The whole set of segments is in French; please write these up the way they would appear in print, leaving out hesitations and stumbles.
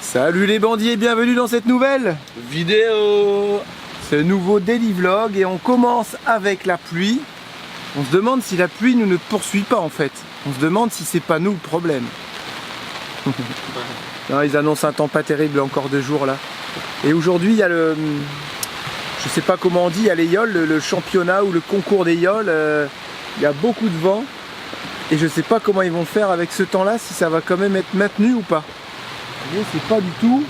Salut les bandits et bienvenue dans cette nouvelle vidéo. Ce nouveau daily vlog et on commence avec la pluie. On se demande si la pluie nous ne poursuit pas en fait. On se demande si c'est pas nous le problème. Non, ils annoncent un temps pas terrible encore 2 jours là. Et aujourd'hui il y a le... Je sais pas comment on dit, il y a les yoles, le championnat ou le concours des yoles. Il y a beaucoup de vent. Et je sais pas comment ils vont faire avec ce temps là, si ça va quand même être maintenu ou pas. Vous voyez, c'est pas du tout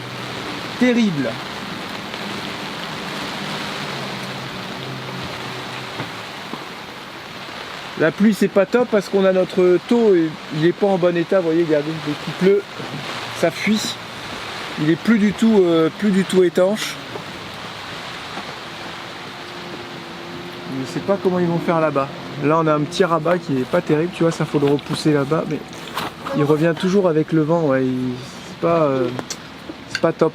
terrible. La pluie c'est pas top parce qu'on a notre taux, il est pas en bon état, vous voyez, regardez, dès qu'il pleut, ça fuit. Il est plus du tout étanche. Je sais pas comment ils vont faire là-bas. Là on a un petit rabat qui est pas terrible, tu vois, ça faut le repousser là-bas, mais il revient toujours avec le vent, ouais, c'est pas top.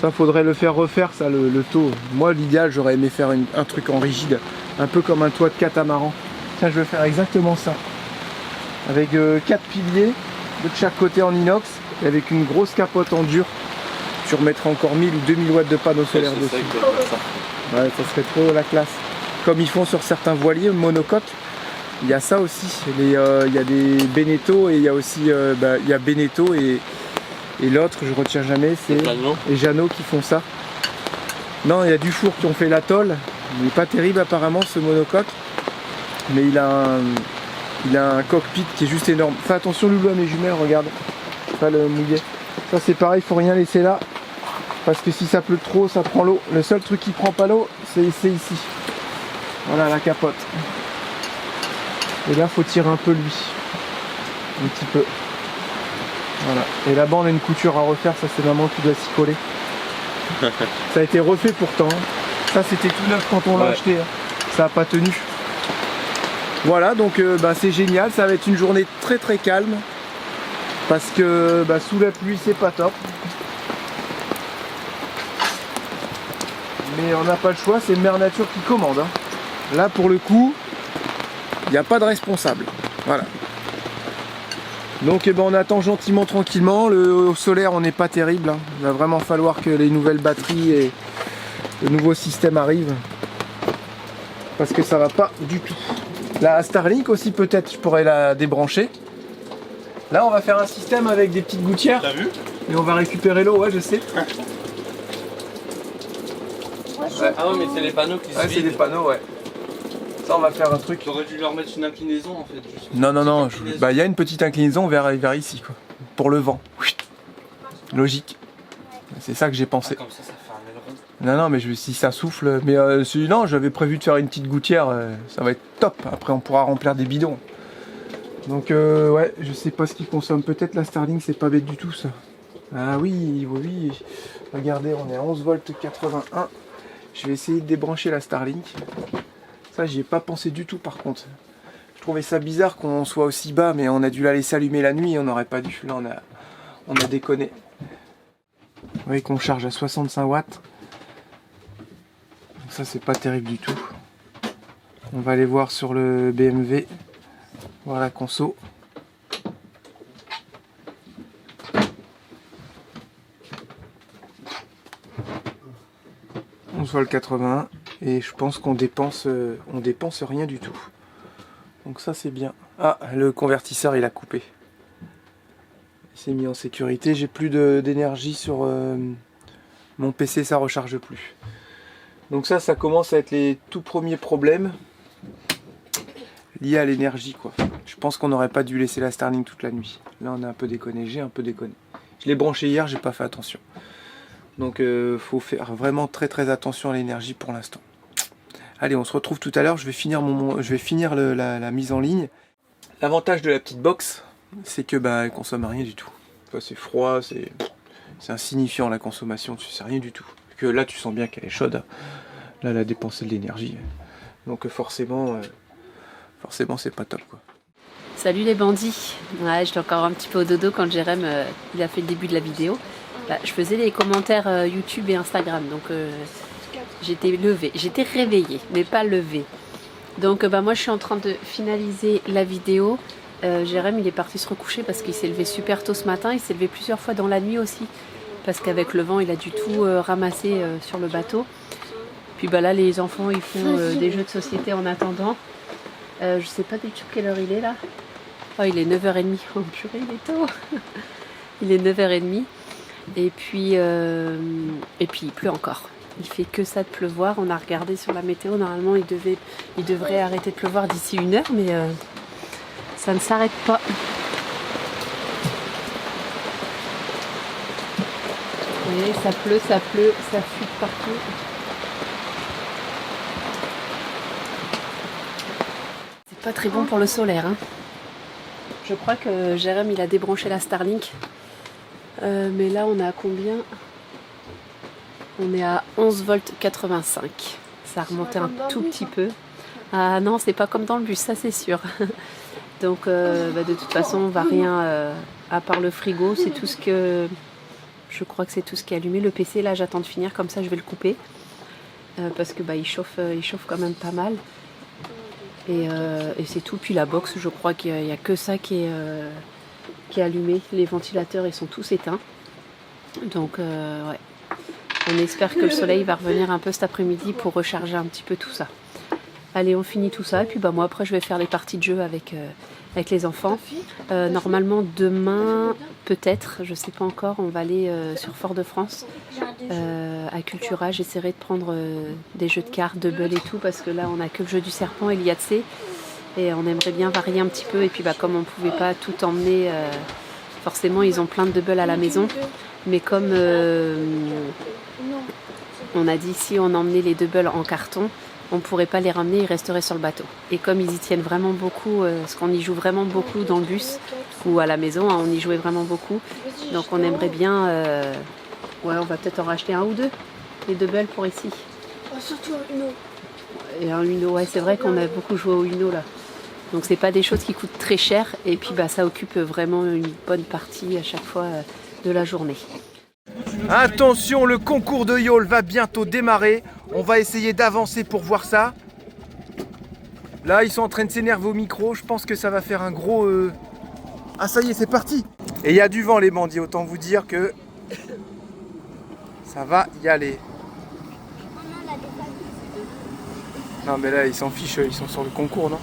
Ça faudrait le faire refaire, ça, le taux. Moi l'idéal, j'aurais aimé faire un truc en rigide, un peu comme un toit de catamaran. Tiens, je vais faire exactement ça. Avec 4 piliers de chaque côté en inox et avec une grosse capote en dur. Tu remettras encore 1000 ou 2000 watts de panneaux solaires dessus. Ouais, ça serait trop la classe. Comme ils font sur certains voiliers monocoques, il y a ça aussi. Il y a des Beneteau et il y a aussi il y a Beneteau et l'autre, je retiens jamais, c'est les Jeannot qui font ça. Non, il y a Dufour qui ont fait l'atoll. Il n'est pas terrible apparemment ce monocoque, mais il a un cockpit qui est juste énorme. Fais attention Loulou à mes jumelles, regarde, pas le mouiller. Ça c'est pareil, il faut rien laisser là, parce que si ça pleut trop, ça prend l'eau. Le seul truc qui prend pas l'eau, c'est ici. Voilà la capote. Et là, faut tirer un peu lui. Un petit peu. Voilà. Et là-bas, on a une couture à refaire. Ça, c'est maman qui doit s'y coller. Ça a été refait pourtant. Ça, c'était tout neuf quand on l'a acheté. Ça n'a pas tenu. Voilà, donc c'est génial. Ça va être une journée très très calme. Parce que sous la pluie, c'est pas top. Mais on n'a pas le choix. C'est Mère Nature qui commande. Hein. Là, pour le coup, il n'y a pas de responsable. Voilà. Donc on attend gentiment, tranquillement. Le solaire, on n'est pas terrible. Hein. Il va vraiment falloir que les nouvelles batteries et le nouveau système arrivent. Parce que ça va pas du tout. La Starlink aussi, peut-être, je pourrais la débrancher. Là, on va faire un système avec des petites gouttières. T'as vu? Et on va récupérer l'eau, ouais, je sais. Ah ouais, mais c'est les panneaux qui se vident. C'est des panneaux, ouais. Ça, on va faire un truc. J'aurais dû leur mettre une inclinaison en fait. Non. Il y a une petite inclinaison vers ici, quoi. Pour le vent. Logique. C'est ça que j'ai pensé. Comme ça fait un aileron. Non, mais si ça souffle. Mais non, j'avais prévu de faire une petite gouttière. Ça va être top. Après, on pourra remplir des bidons. Donc, ouais, je sais pas ce qu'il consomme. Peut-être la Starlink, c'est pas bête du tout, ça. Ah oui. Regardez, on est à 11 volts 81. Je vais essayer de débrancher la Starlink. Ça, j'y ai pas pensé du tout par contre. Je trouvais ça bizarre qu'on soit aussi bas, mais on a dû la laisser allumer la nuit et on n'aurait pas dû. Là, on a déconné. Vous voyez qu'on charge à 65 watts. Donc ça, c'est pas terrible du tout. On va aller voir sur le BMW. Voir la conso. On voit le 81 et je pense qu'on dépense rien du tout. Donc ça c'est bien. Ah, le convertisseur il a coupé. Il s'est mis en sécurité. J'ai plus d'énergie sur mon PC, ça recharge plus. Donc ça commence à être les tout premiers problèmes liés à l'énergie quoi. Je pense qu'on n'aurait pas dû laisser la Starlink toute la nuit. Là on a un peu déconné, j'ai un peu déconné. Je l'ai branché hier, j'ai pas fait attention. Donc faut faire vraiment très très attention à l'énergie pour l'instant. Allez, on se retrouve tout à l'heure, je vais finir la mise en ligne. L'avantage de la petite box, c'est que elle consomme rien du tout. C'est froid, c'est insignifiant la consommation, tu sais rien du tout. Que là tu sens bien qu'elle est chaude. Là elle a dépensé de l'énergie. Donc forcément c'est pas top quoi. Salut les bandits. Ouais, j'étais encore un petit peu au dodo quand Jérém il a fait le début de la vidéo. Je faisais les commentaires YouTube et Instagram, donc j'étais levée, j'étais réveillée, mais pas levée. Donc moi je suis en train de finaliser la vidéo. Jérém il est parti se recoucher parce qu'il s'est levé super tôt ce matin, il s'est levé plusieurs fois dans la nuit aussi. parce qu'avec le vent il a dû tout ramasser sur le bateau. Puis bah là les enfants ils font des jeux de société en attendant. Je sais pas du tout quelle heure il est là. Oh il est 9h30. Oh purée il est tôt. Il est 9h30. Et puis il pleut encore. Il fait que ça de pleuvoir. On a regardé sur la météo. Normalement il devrait arrêter de pleuvoir d'ici 1 heure, mais ça ne s'arrête pas. Vous voyez, ça pleut, ça fuit partout. C'est pas très bon pour le solaire. Hein. Je crois que Jérém il a débranché la Starlink. Mais là on est à combien? On est à 11 volts 85. Ça a remonté un tout petit peu. Ah non, c'est pas comme dans le bus, ça c'est sûr. Donc de toute façon on va rien à part le frigo, c'est tout ce que. Je crois que c'est tout ce qui est allumé. Le PC là j'attends de finir, comme ça je vais le couper. Parce que il chauffe quand même pas mal. Et c'est tout. Puis la box, je crois qu'il n'y a que ça qui est allumé. Les ventilateurs ils sont tous éteints. Donc ouais. On espère que le soleil va revenir un peu cet après-midi pour recharger un petit peu tout ça. Allez, on finit tout ça. Et puis moi après je vais faire les parties de jeu avec les enfants. Normalement demain, peut-être, je sais pas encore, on va aller sur Fort-de-France à Cultura. J'essaierai de prendre des jeux de cartes, de Double et tout, parce que là on a que le jeu du serpent et l'IATC. Et on aimerait bien varier un petit peu. Et puis comme on pouvait pas tout emmener, forcément ils ont plein de Double à la maison. Mais comme on a dit, si on emmenait les Double en carton, on ne pourrait pas les ramener, ils resteraient sur le bateau. Et comme ils y tiennent vraiment beaucoup, parce qu'on y joue vraiment beaucoup dans le bus ou à la maison, hein, on y jouait vraiment beaucoup. Donc on aimerait bien, ouais, on va peut-être en racheter 1 ou 2, les Double pour ici. Surtout un Uno. Et un Uno, ouais, c'est vrai qu'on a beaucoup joué au Uno là. Donc c'est pas des choses qui coûtent très cher et puis ça occupe vraiment une bonne partie à chaque fois de la journée. Attention, le concours de yawl va bientôt démarrer. On va essayer d'avancer pour voir ça. Là, ils sont en train de s'énerver au micro. Je pense que ça va faire un gros... Ah, ça y est, c'est parti. Et il y a du vent, les bandits. Autant vous dire que ça va y aller. Non, mais là, ils s'en fichent. Ils sont sur le concours, non?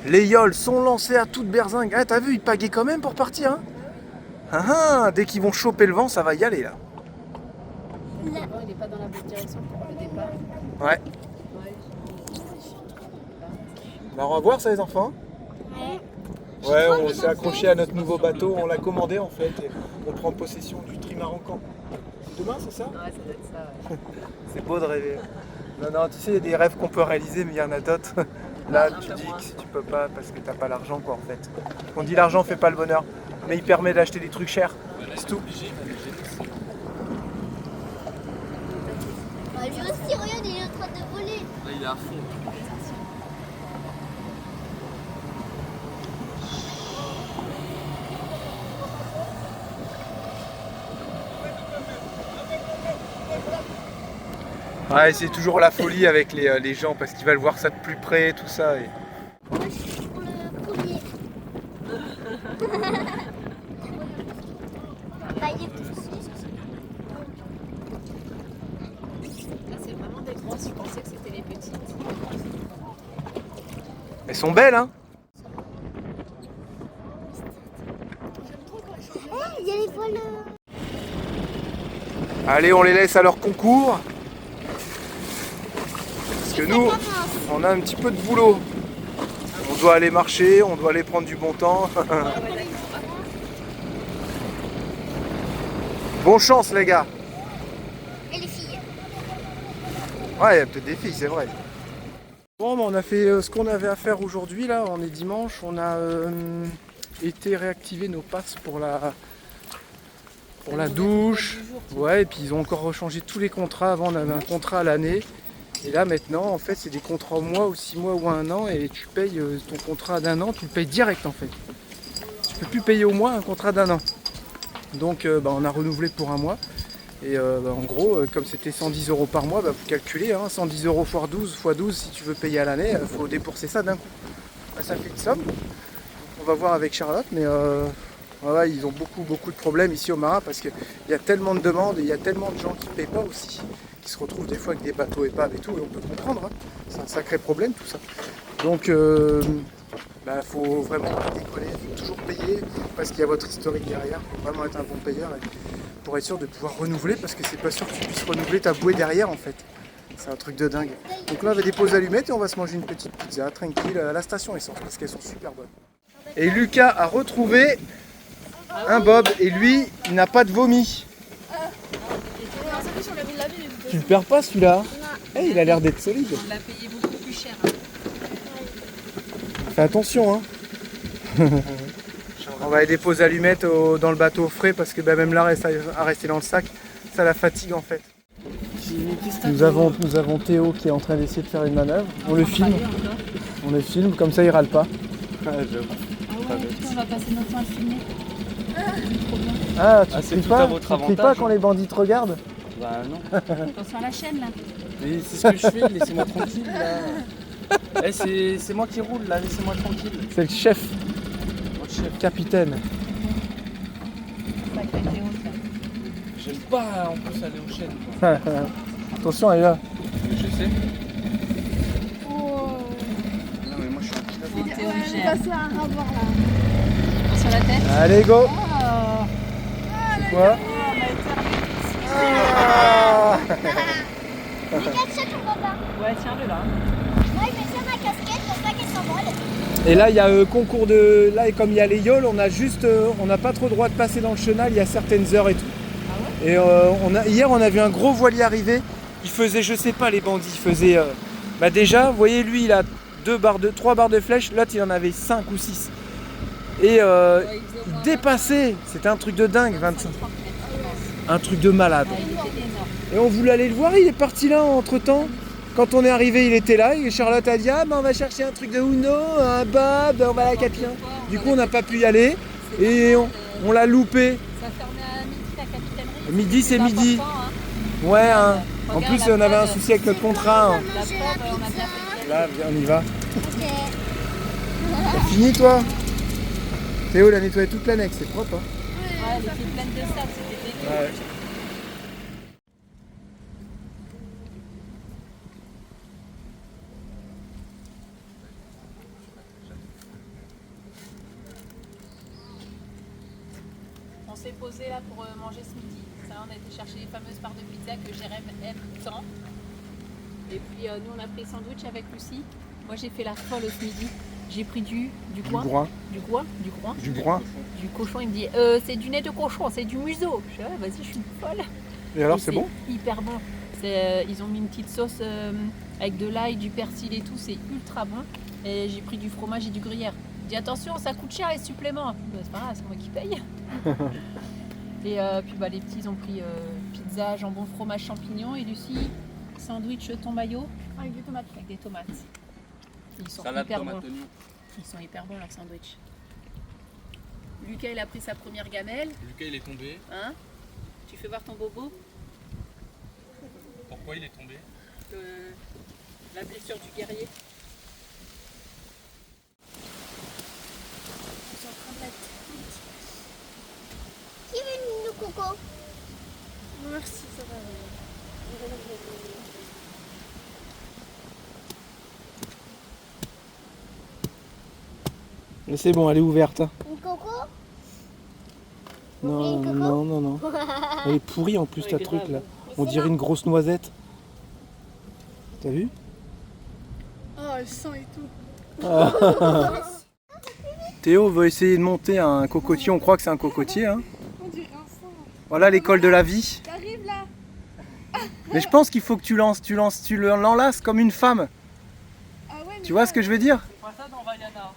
Les yawls sont lancés à toute berzingue. Ah, t'as vu, ils pagaient quand même pour partir, hein? Dès qu'ils vont choper le vent, ça va y aller, là. Il n'est pas dans la bonne direction pour le départ. Ouais. Bah, on va voir ça, les enfants. Ouais, on s'est accroché à notre nouveau bateau. On l'a commandé, en fait. Et on prend possession du trimaran-camp. Demain, c'est ça? Ouais, ça doit être ça, ouais. C'est beau de rêver. Non, tu sais, il y a des rêves qu'on peut réaliser, mais il y en a d'autres. Là, tu dis que si tu peux pas, parce que t'as pas l'argent, quoi, en fait. On dit l'argent fait pas le bonheur, mais il permet d'acheter des trucs chers. C'est tout. Lui aussi, regarde, il est en train de voler. Là, il est à fond. Ouais, c'est toujours la folie avec les gens parce qu'ils veulent voir ça de plus près, tout ça. Et... Pour le premier. Là, c'est vraiment des grosses. Je pensais que c'était les petites. Elles sont belles, hein? Il y a les voiles. Allez, on les laisse à leur concours. Parce que nous, on a un petit peu de boulot. On doit aller marcher, on doit aller prendre du bon temps. Bonne chance, les gars. Et les filles. Ouais, il y a peut-être des filles, c'est vrai. Bon, on a fait ce qu'on avait à faire aujourd'hui, là. On est dimanche. On a été réactiver nos passes pour la douche. Ouais, et puis ils ont encore rechangé tous les contrats. Avant, on avait un contrat à l'année. Et là, maintenant, en fait, c'est des contrats au mois, ou 6 mois, ou 1 an. Et tu payes ton contrat d'1 an, tu le payes direct, en fait. Tu peux plus payer au mois un contrat d'1 an. Donc, on a renouvelé pour 1 mois. Et en gros, comme c'était 110 € par mois, vous calculez, hein, 110 € x 12, si tu veux payer à l'année, il faut débourser ça d'un coup. Ça fait une somme. On va voir avec Charlotte, mais voilà, ils ont beaucoup de problèmes ici au Marin parce qu'il y a tellement de demandes et il y a tellement de gens qui ne payent pas aussi, qui se retrouvent des fois avec des bateaux épaves et tout, et on peut comprendre, hein. C'est un sacré problème tout ça. Donc faut vraiment pas décoller, il faut toujours payer parce qu'il y a votre historique derrière, il faut vraiment être un bon payeur pour être sûr de pouvoir renouveler parce que c'est pas sûr que tu puisses renouveler ta bouée derrière en fait. C'est un truc de dingue. Donc là on va déposer allumettes et on va se manger une petite pizza tranquille à la station essence parce qu'elles sont super bonnes. Et Lucas a retrouvé un bob et lui il n'a pas de vomi. Tu le perds pas celui-là? Il a l'air d'être solide. On l'a payé beaucoup plus cher. Fais attention hein. On va les déposer allumettes dans le bateau au frais parce que même là à rester dans le sac, ça la fatigue en fait. Nous avons Théo qui est en train d'essayer de faire une manœuvre. On le filme. On le filme, comme ça il râle pas. Ah ouais, putain, on va passer notre temps à le filmer. Ah, tu c'est cries tout pas, à votre tu cries pas avantage. quand les bandits te regardent? Bah non. Attention à la chaîne là. Mais c'est ce que je fais, laissez-moi tranquille là. C'est moi qui roule là, laissez-moi tranquille. C'est le chef, Votre chef. capitaine. J'aime pas en plus aller aux chaînes quoi. Attention, elle est là. Je sais. Non mais moi je suis un pilote. Bon, Théo, il gère. passer un rapport là. Sur la tête. Allez, go. Oh. C'est quoi? Ah. Regarde ça ton papa. Ouais, tiens-le là. Moi je vais faire ma casquette pour pas qu'elle s'envole. Et là, il y a concours de... Là, et comme il y a les yoles, on n'a pas trop le droit de passer dans le chenal, il y a certaines heures et tout. Ah ouais? Et hier, on a vu un gros voilier arriver. Il faisait, je sais pas, les bandits, il faisait... déjà, vous voyez, lui, il a 3 barres de flèche, l'autre, il en avait 5 ou 6. Et il dépassait, c'était un truc de dingue, 25. Un truc de malade. Ah, il était énorme. Et on voulait aller le voir, il est parti là entre-temps. Quand on est arrivé, il était là, et Charlotte a dit « Ah, on va chercher un truc de Uno, un bob, on va à la Capien. » Du coup, on n'a pas pu y aller, et on l'a loupé. Ça fermait à midi la capitainerie. Midi, c'est midi. Important, hein. Ouais, hein. En Regarde, plus, la on avait un preuve. souci avec notre contrat. hein. La preuve, on a bien fait. Là, viens, on y va. Ok. T'as fini, toi? Théo, il a nettoyé toute l'annexe, c'est propre. Hein. Ouais, elle était pleine de sable, c'était dégueu. Ouais. On s'est posé là pour manger ce midi. Ça, on a été chercher les fameuses barres de pizza que Jérém aime tant. Et puis nous, on a pris sandwich avec Lucie. Moi, j'ai fait la folle ce midi. J'ai pris du groin. Du groin. Du cochon. Il me dit c'est du nez de cochon, c'est du museau. Je dis vas-y, je suis une folle. Et alors, Et c'est bon? Hyper bon. Ils ont mis une petite sauce avec de l'ail, du persil et tout, c'est ultra bon. Et j'ai pris du fromage et du gruyère. Je dis attention, ça coûte cher les suppléments. C'est pas grave, c'est moi qui paye. Et puis les petits ils ont pris pizza, jambon, fromage, champignons. Et Lucie, sandwich thon mayo avec des tomates. Ils sont Salade, hyper tomate, bons. oignon. Ils sont hyper bons leurs sandwichs. Lucas il a pris sa première gamelle. Lucas il est tombé. Hein, tu fais voir ton bobo. Pourquoi il est tombé? La blessure du guerrier. Ils sont en train de mettre. Qui veut une coco? Merci, ça va. Mais c'est bon, elle est ouverte. Hein. Une coco? Non, Une coco? non. Elle est pourrie en plus, ta truc là. On dirait une grosse noisette. T'as vu? Oh, le sang et tout. Théo veut essayer de monter un cocotier, on croit que c'est un cocotier. Hein. On dirait un sang. Voilà l'école de la vie. T'arrives là? Mais je pense qu'il faut que tu l'enlaces comme une femme. Ah ouais, mais Tu vois ce que je veux dire? C'est pas ça dans Vaiana.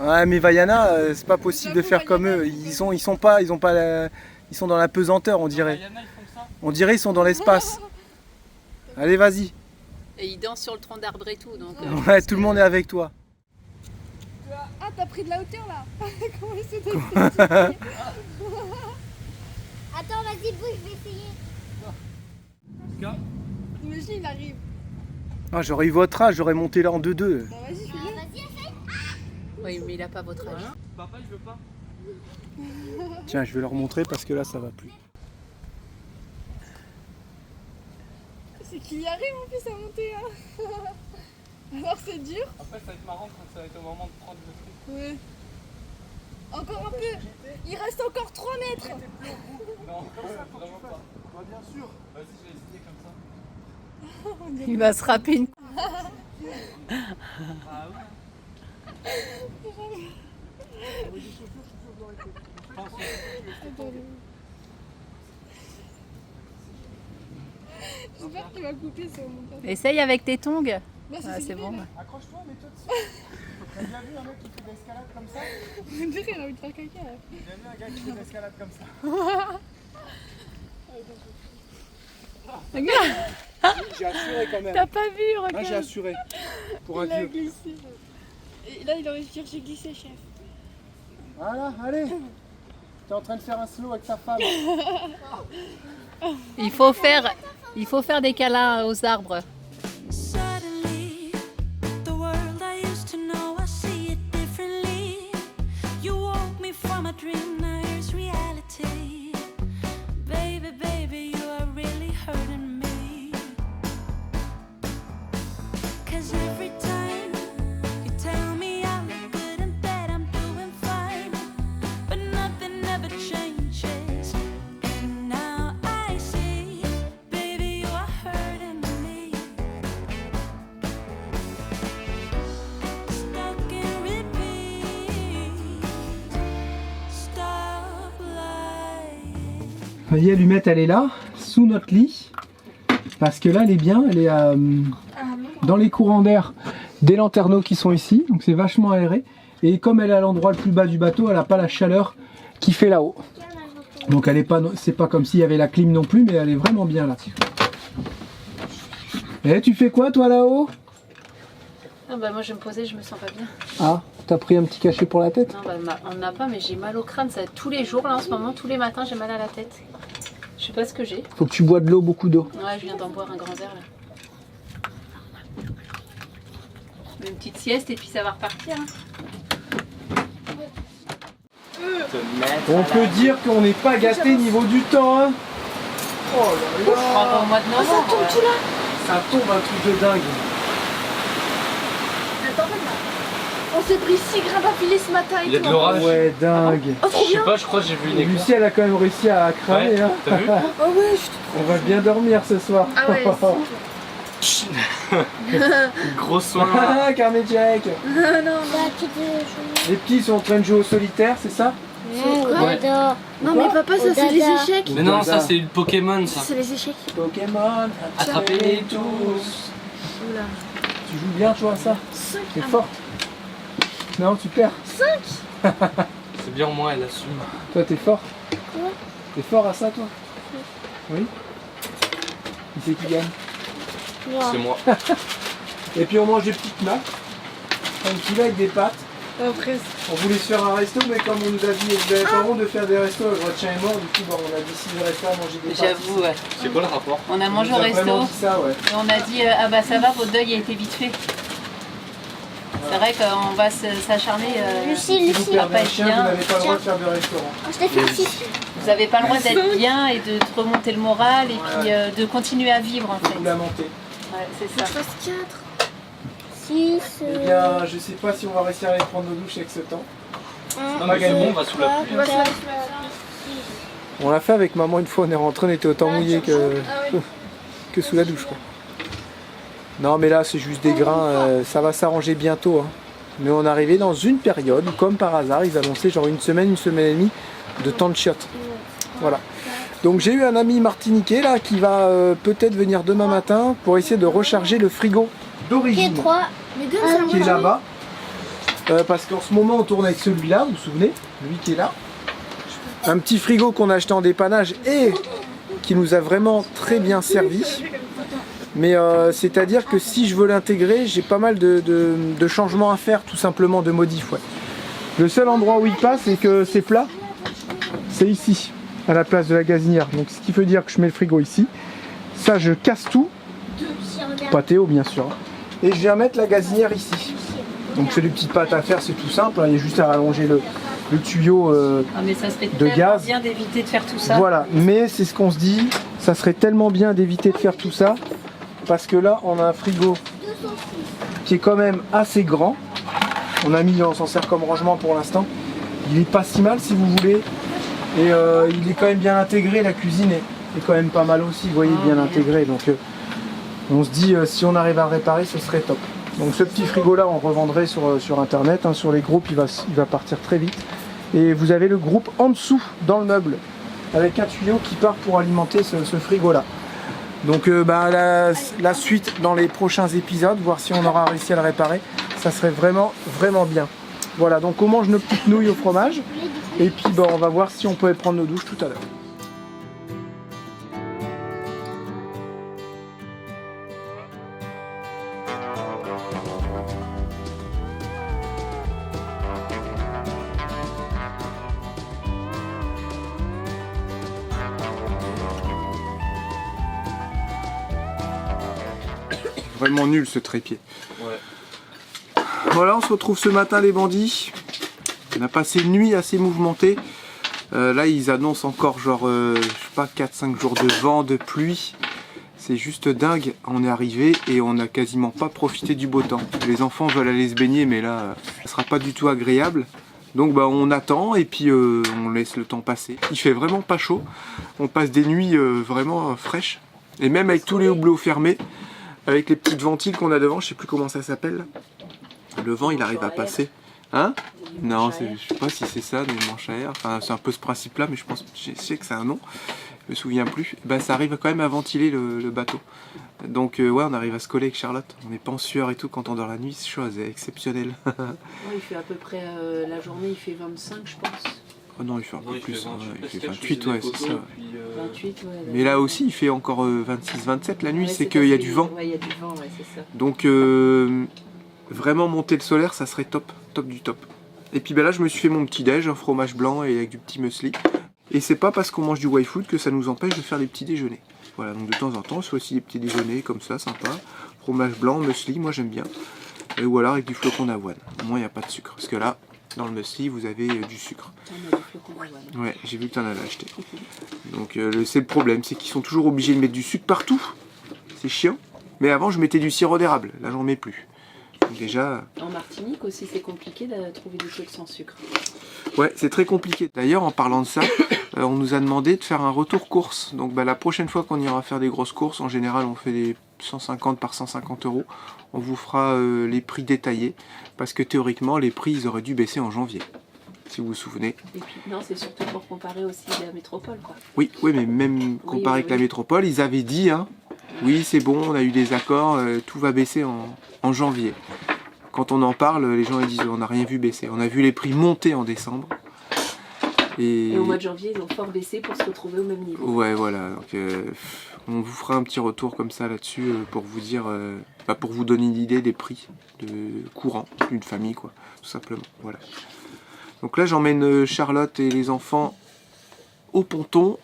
Ouais, mais Vaiana, c'est pas possible de faire comme eux. Ils sont dans la pesanteur, on dirait. Vaiana ils font ça. On dirait ils sont dans l'espace. Allez, vas-y. Et ils dansent sur le tronc d'arbre et tout. Donc, Ouais, tout le monde est avec toi. Ah, t'as pris de la hauteur là. Comment il s'est déplacé? Attends, vas-y, bouge, je vais essayer. Lucas, Imagine, il arrive. Ah, j'aurais eu votre âge, j'aurais monté là en 2-2. Bah vas-y, Ah, fais-le. vas-y, essaye. Oui, mais il a pas votre âge. Papa, il veut pas. Tiens, je vais leur montrer parce que là, ça va plus. C'est qu'il y arrive en plus à monter là. Alors c'est dur. Après, ça va être marrant quand ça va être au moment de prendre le truc. Ouais. Encore un peu. Il reste encore 3 mètres. Non, comme ça, vraiment pas. Bah, bien sûr. Vas-y, je vais essayer comme ça. Il va se râper une. Ah ouais. J'espère qu'il va couper sur mon montage. Essaye avec tes tongs. Bah, Ah, c'est bon. Accroche-toi, mets-toi dessus. T'as déjà vu un mec qui fait de l'escalade comme ça? On dirait qu'il a envie de faire caca là. J'ai déjà vu un gars qui fait de l'escalade comme ça. Regarde, J'ai assuré quand même. t'as pas vu, Ah, j'ai regarde. assuré. Pour un Il a vieux. glissé. Et là, il aurait dit j'ai glissé, chef. Voilà, allez. T'es en train de faire un slow avec ta femme. Il faut faire des câlins aux arbres. Suddenly, the world I used to know, I see it differently. You woke me from a dream, now here's reality. Baby, baby, you are really hurting me. 'Cause every time you tell me I look good and that I'm doing fine, but nothing ever changes. And now I see, baby, you are hurting me. Stuck in repeat. Stop lying. Voyez, Allumette, elle est là, sous notre lit. Parce que là, elle est bien, elle est dans les courants d'air des lanterneaux qui sont ici. Donc c'est vachement aéré. Et comme elle est à l'endroit le plus bas du bateau, elle n'a pas la chaleur qu'il fait là-haut. Donc elle est pas, c'est pas comme s'il y avait la clim non plus, mais elle est vraiment bien là. Et tu fais quoi toi là-haut? Ah bah moi je vais me poser, je me sens pas bien. Ah, t'as pris un petit cachet pour la tête? Non, bah, on n'a pas, mais j'ai mal au crâne. Ça, tous les jours là en ce moment, tous les matins j'ai mal à la tête. Je sais pas ce que j'ai. Faut que tu bois de l'eau, beaucoup d'eau. Ouais, je viens d'en boire un grand verre là. Une petite sieste et puis ça va repartir. Hein. On peut dire qu'on n'est pas gâté niveau du temps, hein. Oh là Je rentre au mois de novembre. Ça tombe tout là. Ça tombe un truc de dingue. Attends, là. On s'est pris 6 grains d'affilée ce matin et Il y a tout. de l'orage. Ouais, dingue. Oh, trop Je sais bien. pas, je crois que j'ai vu une éclair. Lucie, elle a quand même réussi à cramer, Ouais, hein. t'as vu? Oh ouais, je On va bien dormir ce soir. Ah ouais, Gros soin. Ah, Carnet Jack. non, Les petits sont en train de jouer au solitaire, c'est ça? Ouais. non, mais papa, ça c'est les échecs. Mais non, ça c'est le Pokémon ça. C'est les échecs. Pokémon, Attrapez-les tous. Oula. Tu joues bien, toi, à ça? 5. T'es forte. Non, tu perds. C'est bien au moins elle assume. Toi, t'es fort. T'es fort à ça, toi? Oui. Qui c'est qui gagne? C'est moi. Et puis on mange des petites nappes. Un petit avec des pâtes. Après, On voulait se faire un resto, mais comme on nous a dit, vous n'avez pas honte de faire des restos, le chien est mort, du coup bah, on a décidé de rester à manger des pâtes. J'avoue, ouais. C'est quoi le rapport? On a mangé On au nous a resto vraiment dit ça, ouais. et on a dit ah bah ça va, votre deuil a été vite fait. C'est vrai qu'on va s'acharner. Si vous va perdez pas un être chien, bien. vous n'avez pas le droit de faire de restaurant. Je t'ai fait un petit. Vous n'avez pas le droit d'être bien et de te remonter le moral et puis de continuer à vivre en fait. Vous la montez. Ouais, c'est ça. je fasse 4. 6. Eh bien, je sais pas si on va réussir à aller prendre nos douches avec ce temps. Non mais c'est bon, on va sous la pluie. On va se la On l'a fait avec maman une fois, on est rentré, on était autant mouillé que sous la douche, quoi. Non mais là c'est juste des grains, ça va s'arranger bientôt, hein. Mais on est arrivé dans une période où comme par hasard ils annonçaient genre une semaine et demie de temps de chiottes. Voilà. Donc j'ai eu un ami martiniquais là qui va peut-être venir demain matin pour essayer de recharger le frigo d'origine 3. Mais donne ça. qui est là-bas. Parce qu'en ce moment on tourne avec celui-là, vous vous souvenez, lui qui est là. Un petit frigo qu'on a acheté en dépannage et qui nous a vraiment très bien servi. Mais c'est-à-dire que si je veux l'intégrer, j'ai pas mal de changements à faire, tout simplement de modifs. Ouais. Le seul endroit où il passe et que c'est plat, c'est ici, à la place de la gazinière. Donc ce qui veut dire que je mets le frigo ici. Ça, je casse tout. Pas Théo, bien sûr. Et je viens mettre la gazinière ici. Donc c'est des petites pâtes à faire, c'est tout simple, hein. Il y a juste à rallonger le tuyau Ah, mais ça serait de tellement gaz. bien d'éviter de faire tout ça. Voilà, mais c'est ce qu'on se dit, ça serait tellement bien d'éviter de faire tout ça, parce que là on a un frigo qui est quand même assez grand. On s'en sert comme rangement pour l'instant. Il est pas si mal si vous voulez. Et il est quand même bien intégré, la cuisine est quand même pas mal aussi, vous voyez, bien intégré. Donc on se dit si on arrive à le réparer, ce serait top. Donc ce petit frigo là on revendrait sur internet, hein, sur les groupes, il va partir très vite. Et vous avez le groupe en dessous dans le meuble, avec un tuyau qui part pour alimenter ce frigo là. Donc la suite dans les prochains épisodes, voir si on aura réussi à le réparer, ça serait vraiment bien. Voilà, donc on mange nos petites nouilles au fromage, et puis on va voir si on peut prendre nos douches tout à l'heure. Vraiment nul ce trépied. Ouais. Voilà, on se retrouve ce matin les bandits. On a passé une nuit assez mouvementée. Là ils annoncent encore genre, je sais pas, 4-5 jours de vent, de pluie. C'est juste dingue. On est arrivé et on n'a quasiment pas profité du beau temps. Les enfants veulent aller se baigner mais là, ça sera pas du tout agréable. Donc on attend et puis on laisse le temps passer. Il fait vraiment pas chaud. On passe des nuits vraiment fraîches. Et même avec tous les hublots fermés, avec les petites ventiles qu'on a devant, je sais plus comment ça s'appelle. Le vent il arrive à passer. Hein? Non, je sais pas si c'est ça, des manches à air. Enfin, c'est un peu ce principe-là, mais je sais que c'est un nom. Je me souviens plus. Ça arrive quand même à ventiler le bateau. Donc ouais, on arrive à se coller avec Charlotte. On n'est pas en sueur et tout quand on dort la nuit, c'est chose exceptionnelle. Ouais, il fait à peu près la journée, il fait 25, je pense. Oh non, il fait un peu plus. Il fait 28, ouais, c'est ça. 28, ouais. Mais là aussi, il fait encore 26-27 la nuit, c'est qu'il y a du vent. Ouais, il y a du vent, ouais, c'est ça. Donc vraiment monter le solaire, ça serait top du top. Et puis là, je me suis fait mon petit déj, un fromage blanc et avec du petit muesli. Et c'est pas parce qu'on mange du Y-food que ça nous empêche de faire des petits déjeuners. Voilà, donc de temps en temps, on fait aussi des petits déjeuners comme ça, sympa. Fromage blanc, muesli, moi j'aime bien. Ou alors avec du flocon d'avoine. Au moins, il n'y a pas de sucre. Parce que là, dans le muesli, vous avez du sucre. On a du flocon d'avoine. Ouais, j'ai vu que tu en avais acheté. Donc c'est le problème, c'est qu'ils sont toujours obligés de mettre du sucre partout. C'est chiant. Mais avant, je mettais du sirop d'érable. Là, j'en mets plus. Donc déjà... En Martinique aussi, c'est compliqué de trouver des trucs sans sucre. Ouais, c'est très compliqué. D'ailleurs, en parlant de ça, on nous a demandé de faire un retour course. Donc la prochaine fois qu'on ira faire des grosses courses, en général, on fait des 150 par 150 €. On vous fera les prix détaillés. Parce que théoriquement, les prix, ils auraient dû baisser en janvier. Si vous vous souvenez. Et puis, non, c'est surtout pour comparer aussi la métropole, quoi. Oui, mais même comparé avec la métropole, ils avaient dit, hein, oui, c'est bon, on a eu des accords, tout va baisser en janvier. Quand on en parle, les gens ils disent, on n'a rien vu baisser. On a vu les prix monter en décembre. Et au mois de janvier, ils ont fort baissé pour se retrouver au même niveau. Ouais, voilà. Donc, on vous fera un petit retour comme ça là-dessus pour vous dire, pour vous donner une idée des prix de courant d'une famille, quoi, tout simplement. Voilà. Donc là, j'emmène Charlotte et les enfants au ponton.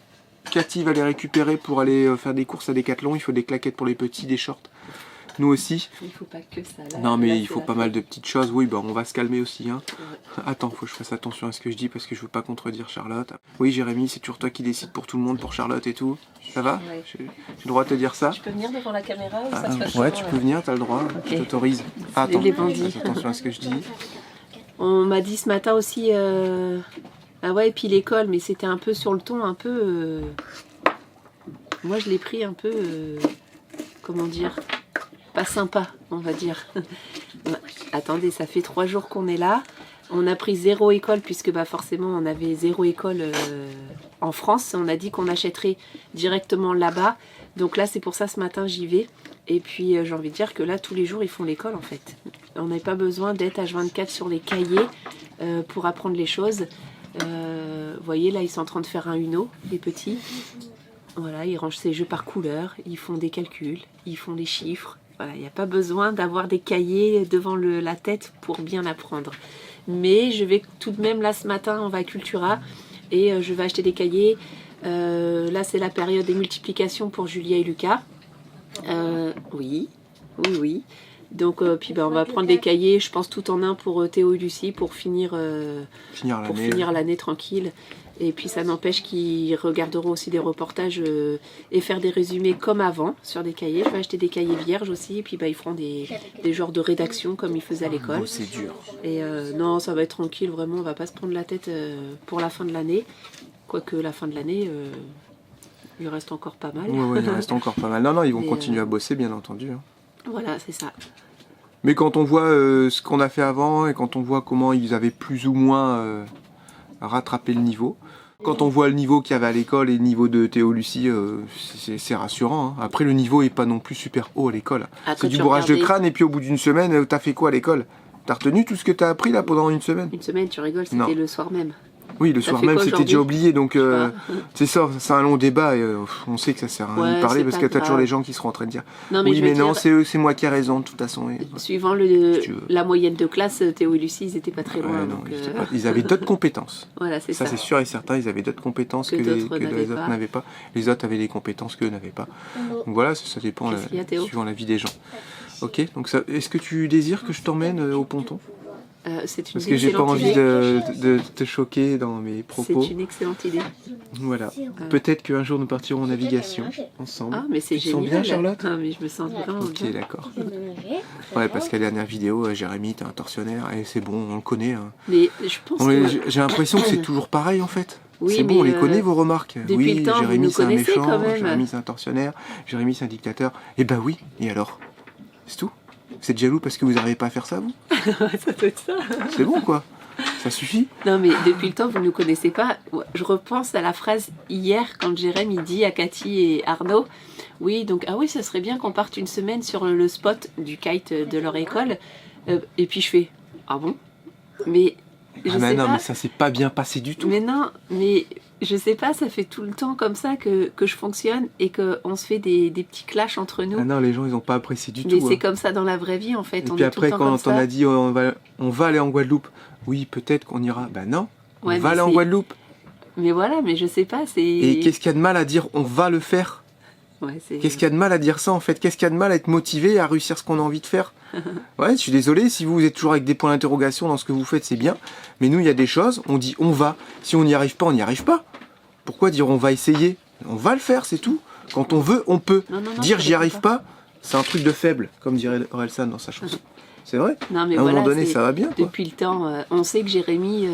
Cathy va les récupérer pour aller faire des courses à Decathlon. Il faut des claquettes pour les petits, des shorts. Nous aussi. Il faut pas que ça. Là, non, mais là, il faut pas mal de petites choses. Oui, on va se calmer aussi. Hein. Ouais. Attends, faut que je fasse attention à ce que je dis parce que je veux pas contredire Charlotte. Oui, Jérémy, c'est toujours toi qui décides pour tout le monde, pour Charlotte et tout. Ça va? Ouais. J'ai le droit de te dire ça? Je peux venir devant la caméra ou ça se passe Ouais, comment, tu là peux venir, t'as le droit. Ok. Je t'autorise. Attends, les bandits. fais attention à ce que je dis. On m'a dit ce matin aussi, ah ouais, et puis l'école, mais c'était un peu sur le ton, un peu. Moi, je l'ai pris un peu, comment dire, pas sympa, on va dire. Attendez, ça fait 3 jours qu'on est là. On a pris 0 école, puisque forcément, on avait 0 école en France. On a dit qu'on achèterait directement là-bas. Donc là, c'est pour ça, ce matin, j'y vais. Et puis, j'ai envie de dire que là, tous les jours, ils font l'école, en fait. On n'a pas besoin d'être H24 sur les cahiers pour apprendre les choses. Vous voyez, là, ils sont en train de faire un Uno, les petits. Voilà, ils rangent ses jeux par couleur, ils font des calculs, ils font des chiffres. Voilà, il n'y a pas besoin d'avoir des cahiers devant la tête pour bien apprendre. Mais je vais tout de même, là, ce matin, on va à Cultura et je vais acheter des cahiers. Là, c'est la période des multiplications pour Julia et Lucas. Oui. Donc, puis on va prendre les cahiers, je pense tout en un pour Théo et Lucie pour finir l'année tranquille. Et puis ça n'empêche qu'ils regarderont aussi des reportages et faire des résumés comme avant sur des cahiers. Je vais acheter des cahiers vierges aussi, et puis ils feront des genres de rédaction comme ils faisaient à l'école. Oh, c'est dur. Et non, ça va être tranquille, vraiment, on va pas se prendre la tête pour la fin de l'année. Quoique la fin de l'année, il reste encore pas mal. Ouais, il reste encore pas mal. Non, ils vont continuer à bosser, bien entendu. Hein. Voilà, c'est ça. Mais quand on voit ce qu'on a fait avant et quand on voit comment ils avaient plus ou moins rattrapé le niveau, quand on voit le niveau qu'il y avait à l'école et le niveau de Théo Lucie, c'est rassurant. Hein. Après, le niveau est pas non plus super haut à l'école. C'est du bourrage de crâne et puis au bout d'une semaine, t'as fait quoi à l'école? T'as retenu tout ce que t'as appris là pendant une semaine? Une semaine, tu rigoles, c'était le soir même. Oui, le soir même, c'était déjà oublié, donc c'est ça, c'est un long débat et on sait que ça sert à rien de parler parce que t'as toujours les gens qui seront en train de dire non, mais oui, mais non, c'est eux, c'est moi qui ai raison de toute façon. Et, suivant la moyenne de classe, Théo et Lucie, ils étaient pas très loin. Ouais, non, donc, ils avaient d'autres compétences. Voilà, c'est ça. Ça, c'est sûr et certain, ils avaient d'autres compétences que les autres n'avaient pas. Les autres avaient des compétences qu'eux n'avaient pas. Donc voilà, ça dépend suivant la vie des gens. Ok, donc est-ce que tu désires que je t'emmène au ponton? Parce que j'ai pas envie de te choquer dans mes propos. C'est une excellente idée. Voilà. Peut-être qu'un jour nous partirons en navigation ensemble. Ah, mais c'est génial. Tu te sens bien, Charlotte? Ah, mais je me sens vraiment bien. Ok, d'accord. Ouais, parce qu'à la dernière vidéo, Jérémy, t'es un tortionnaire et c'est bon, on le connaît. Hein. Mais je pense j'ai l'impression que c'est toujours pareil en fait. Oui, c'est bon, on les connaît vos remarques. Depuis le temps, Jérémy c'est un méchant, quand même. Jérémy c'est un tortionnaire, Jérémy c'est un dictateur. Eh ben oui, et alors? C'est tout? Vous êtes jaloux parce que vous n'arrivez pas à faire ça, vous? Ça doit être ça. C'est bon, quoi. Ça suffit. Non, mais depuis le temps, vous ne nous connaissez pas. Je repense à la phrase hier, quand Jérémy dit à Cathy et Arnaud, oui, donc, ah oui, ça serait bien qu'on parte une semaine sur le spot du kite de leur école. Et puis je fais, ah bon? Mais je sais non, pas. mais ça s'est pas bien passé du tout. Mais non, mais je sais pas, ça fait tout le temps comme ça que je fonctionne et qu'on se fait des petits clashs entre nous. Ah non, les gens, ils ont pas apprécié du tout. Mais c'est comme ça dans la vraie vie, en fait. Et puis après, quand on a dit, on va aller en Guadeloupe, oui, peut-être qu'on ira. Ben non, on va aller en Guadeloupe. Mais voilà, mais je sais pas, c'est... Et qu'est-ce qu'il y a de mal à dire, on va le faire? Qu'est-ce qu'il y a de mal à dire ça, en fait? Qu'est-ce qu'il y a de mal à être motivé et à réussir ce qu'on a envie de faire? Ouais, je suis désolé, si vous êtes toujours avec des points d'interrogation dans ce que vous faites, c'est bien. Mais nous, il y a des choses, on dit on va. Si on n'y arrive pas, on n'y arrive pas. Pourquoi dire on va essayer? On va le faire, c'est tout. Quand on veut, on peut. Non, dire j'y arrive pas, c'est un truc de faible, comme dirait Orelsan dans sa chanson. C'est vrai. Non, mais à un moment donné, ça va bien. Quoi. Depuis le temps, on sait que Jérémy,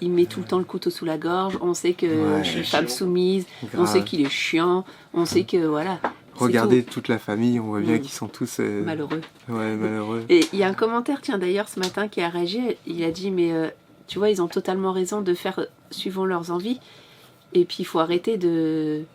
il met tout le temps le couteau sous la gorge. On sait que je suis femme soumise. Grave. On sait qu'il est chiant. On sait que voilà. Regardez toute la famille, on voit bien qu'ils sont tous malheureux. Ouais, malheureux. Et il y a un commentaire, tiens d'ailleurs ce matin, qui a réagi. Il a dit mais tu vois, ils ont totalement raison de faire suivant leurs envies. Et puis il faut arrêter de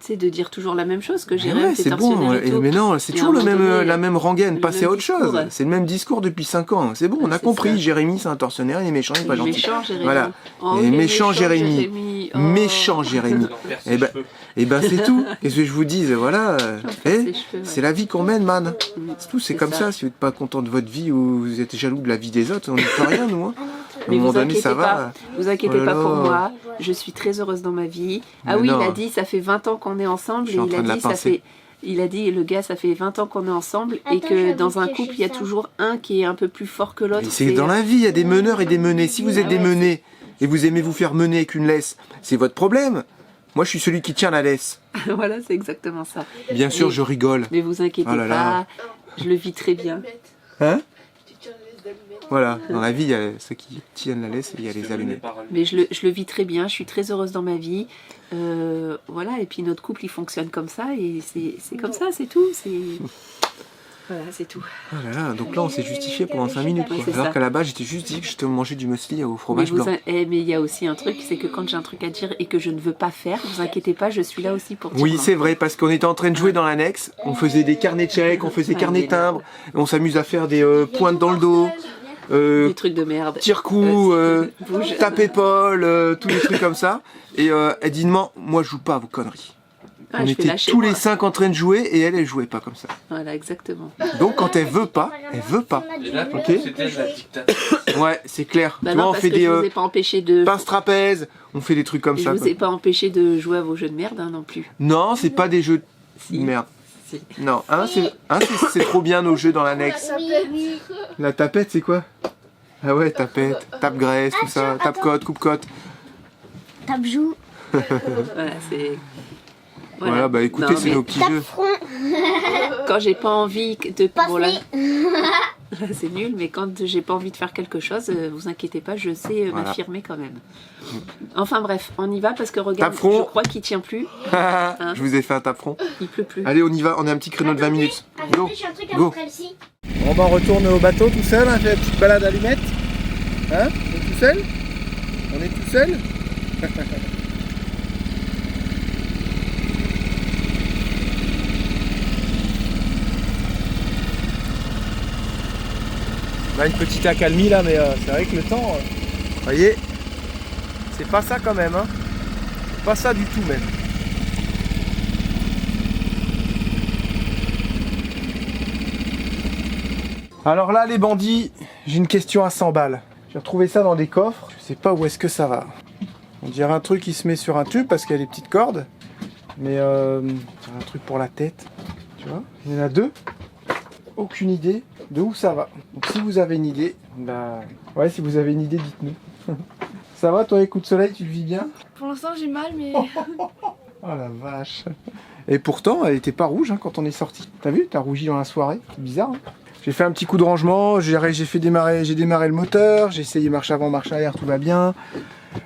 dire toujours la même chose que Jérémy fait tortionnaire et tout. Mais non, c'est toujours la même rengaine, passer à autre chose. C'est le même discours depuis 5 ans. C'est bon, on a compris, ça. Jérémy c'est un tortionnaire, il est méchant, il est pas gentil. Méchant, Jérémy. Voilà. Oh, et méchant Jérémy. Oh. Méchant Jérémy. Et ben c'est tout. Qu'est-ce que je vous dis, voilà. C'est la vie qu'on mène, man. C'est tout, c'est comme ça. Si vous n'êtes pas content de votre vie ou vous êtes jaloux de la vie des autres, on n'y peut rien, nous. Hein. Mais vous inquiétez pas, vous inquiétez pas pour moi, je suis très heureuse dans ma vie. Ah oui, il a dit, ça fait 20 ans qu'on est ensemble, et il a dit, le gars, ça fait 20 ans qu'on est ensemble, et que dans un couple, il y a toujours un qui est un peu plus fort que l'autre. C'est dans la vie, il y a des meneurs et des menés. Si vous êtes des menés, et vous aimez vous faire mener avec une laisse, c'est votre problème. Moi, je suis celui qui tient la laisse. Voilà, c'est exactement ça. Bien sûr, je rigole. Mais vous inquiétez pas, je le vis très bien. Hein ? Voilà, dans la vie, il y a ceux qui tiennent la laisse et il y a les allumettes. Mais je le vis très bien, je suis très heureuse dans ma vie. Voilà, et puis notre couple, il fonctionne comme ça, et c'est comme ça, c'est tout. Voilà, c'est tout. Oh là là, donc là, on s'est justifié pendant 5 minutes. Quoi. Alors qu'à la base, j'étais juste dit que je te mangeais du muesli au fromage blanc. Mais il y a aussi un truc, c'est que quand j'ai un truc à dire et que je ne veux pas faire, vous inquiétez pas, je suis là aussi pour dire. Oui, c'est vrai, parce qu'on était en train de jouer dans l'annexe, on faisait des carnets de chèques, on faisait carnets timbres, on s'amuse à faire des pointes dans le dos. Des trucs de merde. Tire-coup, tape-épaule, tous les trucs comme ça. Et elle dit non, moi je joue pas à vos conneries. On était tous les 5 en train de jouer et elle jouait pas comme ça. Voilà, exactement. Donc quand elle veut pas, elle veut pas. Et là, ok. c'était la dictature. Ouais, c'est clair. Bah non, on fait des je vous ai pas empêché de... pince trapèze, on fait des trucs comme ça. Je vous ai pas empêché de jouer à vos jeux de merde hein, non plus. Non, c'est pas des jeux de merde. Si. Non, c'est trop bien nos jeux dans l'annexe. Oui. La tapette, c'est quoi? Ah ouais, tapette, tape-graisse, tout ça, tape-côte, coupe-côte. Tape-joue. Voilà, c'est. Voilà, bah écoutez, Non, c'est mais nos petits jeux. Tape-front. Quand j'ai pas envie de. Bon, là, Passe-les. c'est nul, mais quand j'ai pas envie de faire quelque chose, vous inquiétez pas, je sais Voilà. m'affirmer quand même. Enfin bref, on y va parce que regarde, Tape-front. je crois qu'il tient plus, Je vous ai fait un tape-front. il pleut plus. Allez, on y va, on a un petit créneau de 20 minutes. Go. Attendez, j'ai un truc à Go. montrer ici. Bon bah on retourne au bateau tout seul, hein, fait la petite balade allumette. Hein? On est tout seul? On est tout seul? On a une petite accalmie là, mais c'est vrai que le temps, vous voyez, c'est pas ça quand même, hein. C'est pas ça du tout même. Alors là les bandits, j'ai une question à 100 balles. J'ai retrouvé ça dans des coffres, je sais pas où est-ce que ça va. On dirait un truc qui se met sur un tube parce qu'il y a des petites cordes. Mais c'est un truc pour la tête, tu vois. Il y en a deux. Aucune idée de où ça va. Donc si vous avez une idée, bah ouais, si vous avez une idée, dites-nous. Ça va toi les coups de soleil, tu le vis bien? Pour l'instant, j'ai mal, mais. Oh la vache. Et pourtant, elle était pas rouge hein, quand on est sorti. T'as vu? T'as rougi dans la soirée. C'est bizarre. Hein, j'ai fait un petit coup de rangement, j'ai démarré le moteur, j'ai essayé marche avant, marche arrière, tout va bien.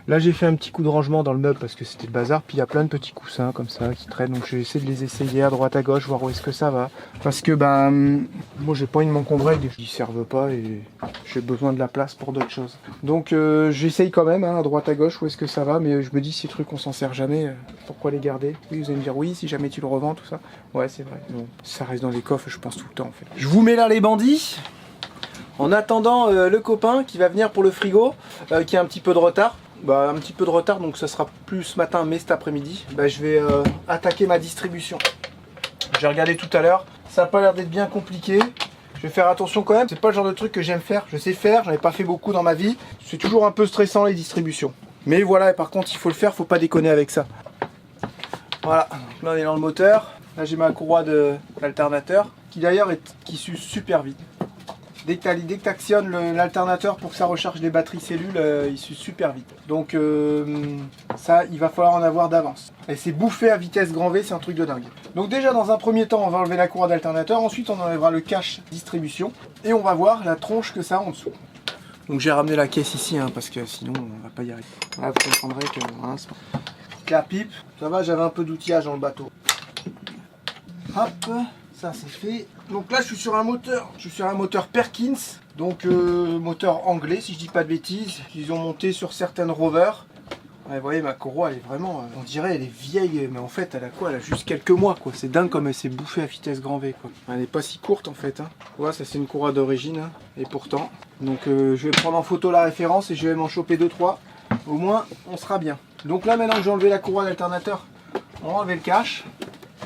Là j'ai fait un petit coup de rangement dans le meuble parce que c'était le bazar, puis il y a plein de petits coussins comme ça qui traînent, donc j'ai essayé de les essayer à droite à gauche, voir où est-ce que ça va. Parce que moi j'ai pas envie de m'encombrer avec des choses qui servent pas et j'ai besoin de la place pour d'autres choses. Donc j'essaye quand même hein, à droite à gauche où est-ce que ça va, mais je me dis ces trucs on s'en sert jamais, pourquoi les garder? Oui vous allez me dire oui si jamais tu le revends tout ça. Ouais c'est vrai, bon, ça reste dans les coffres je pense tout le temps en fait. Je vous mets là les bandits. En attendant le copain qui va venir pour le frigo, qui a un petit peu de retard. Bah, un petit peu de retard, donc ça sera plus ce matin, mais cet après-midi. Bah, je vais attaquer ma distribution. J'ai regardé tout à l'heure, ça n'a pas l'air d'être bien compliqué. Je vais faire attention quand même, c'est pas le genre de truc que j'aime faire. Je sais faire, j'en ai pas fait beaucoup dans ma vie. C'est toujours un peu stressant les distributions. Mais voilà, par contre, il faut le faire, faut pas déconner avec ça. Voilà, donc là on est dans le moteur. Là j'ai ma courroie d'alternateur, qui d'ailleurs qui s'use super vite. Dès que tu actionnes l'alternateur pour que ça recharge les batteries cellules, il s'use super vite. Donc ça, il va falloir en avoir d'avance. Et c'est bouffé à vitesse grand V, c'est un truc de dingue. Donc déjà, dans un premier temps, on va enlever la courroie d'alternateur. Ensuite, on enlèvera le cache distribution. Et on va voir la tronche que ça a en dessous. Donc j'ai ramené la caisse ici, hein, parce que sinon, on va pas y arriver. Là, vous comprendrez que... Hein, la pipe, ça va, j'avais un peu d'outillage dans le bateau. Hop, ça c'est fait. Donc là je suis sur un moteur Perkins, donc moteur anglais si je dis pas de bêtises, qu'ils ont monté sur certaines rovers. Ouais, vous voyez ma courroie elle est vraiment, on dirait elle est vieille, mais en fait elle a quoi? Elle a juste quelques mois quoi, c'est dingue comme elle s'est bouffée à vitesse grand V quoi. Elle n'est pas si courte en fait. Hein. Ouais, ça c'est une courroie d'origine, hein. Et pourtant. Donc je vais prendre en photo la référence et je vais m'en choper 2-3, au moins on sera bien. Donc là maintenant que j'ai enlevé la courroie d'alternateur, on va enlever le cache.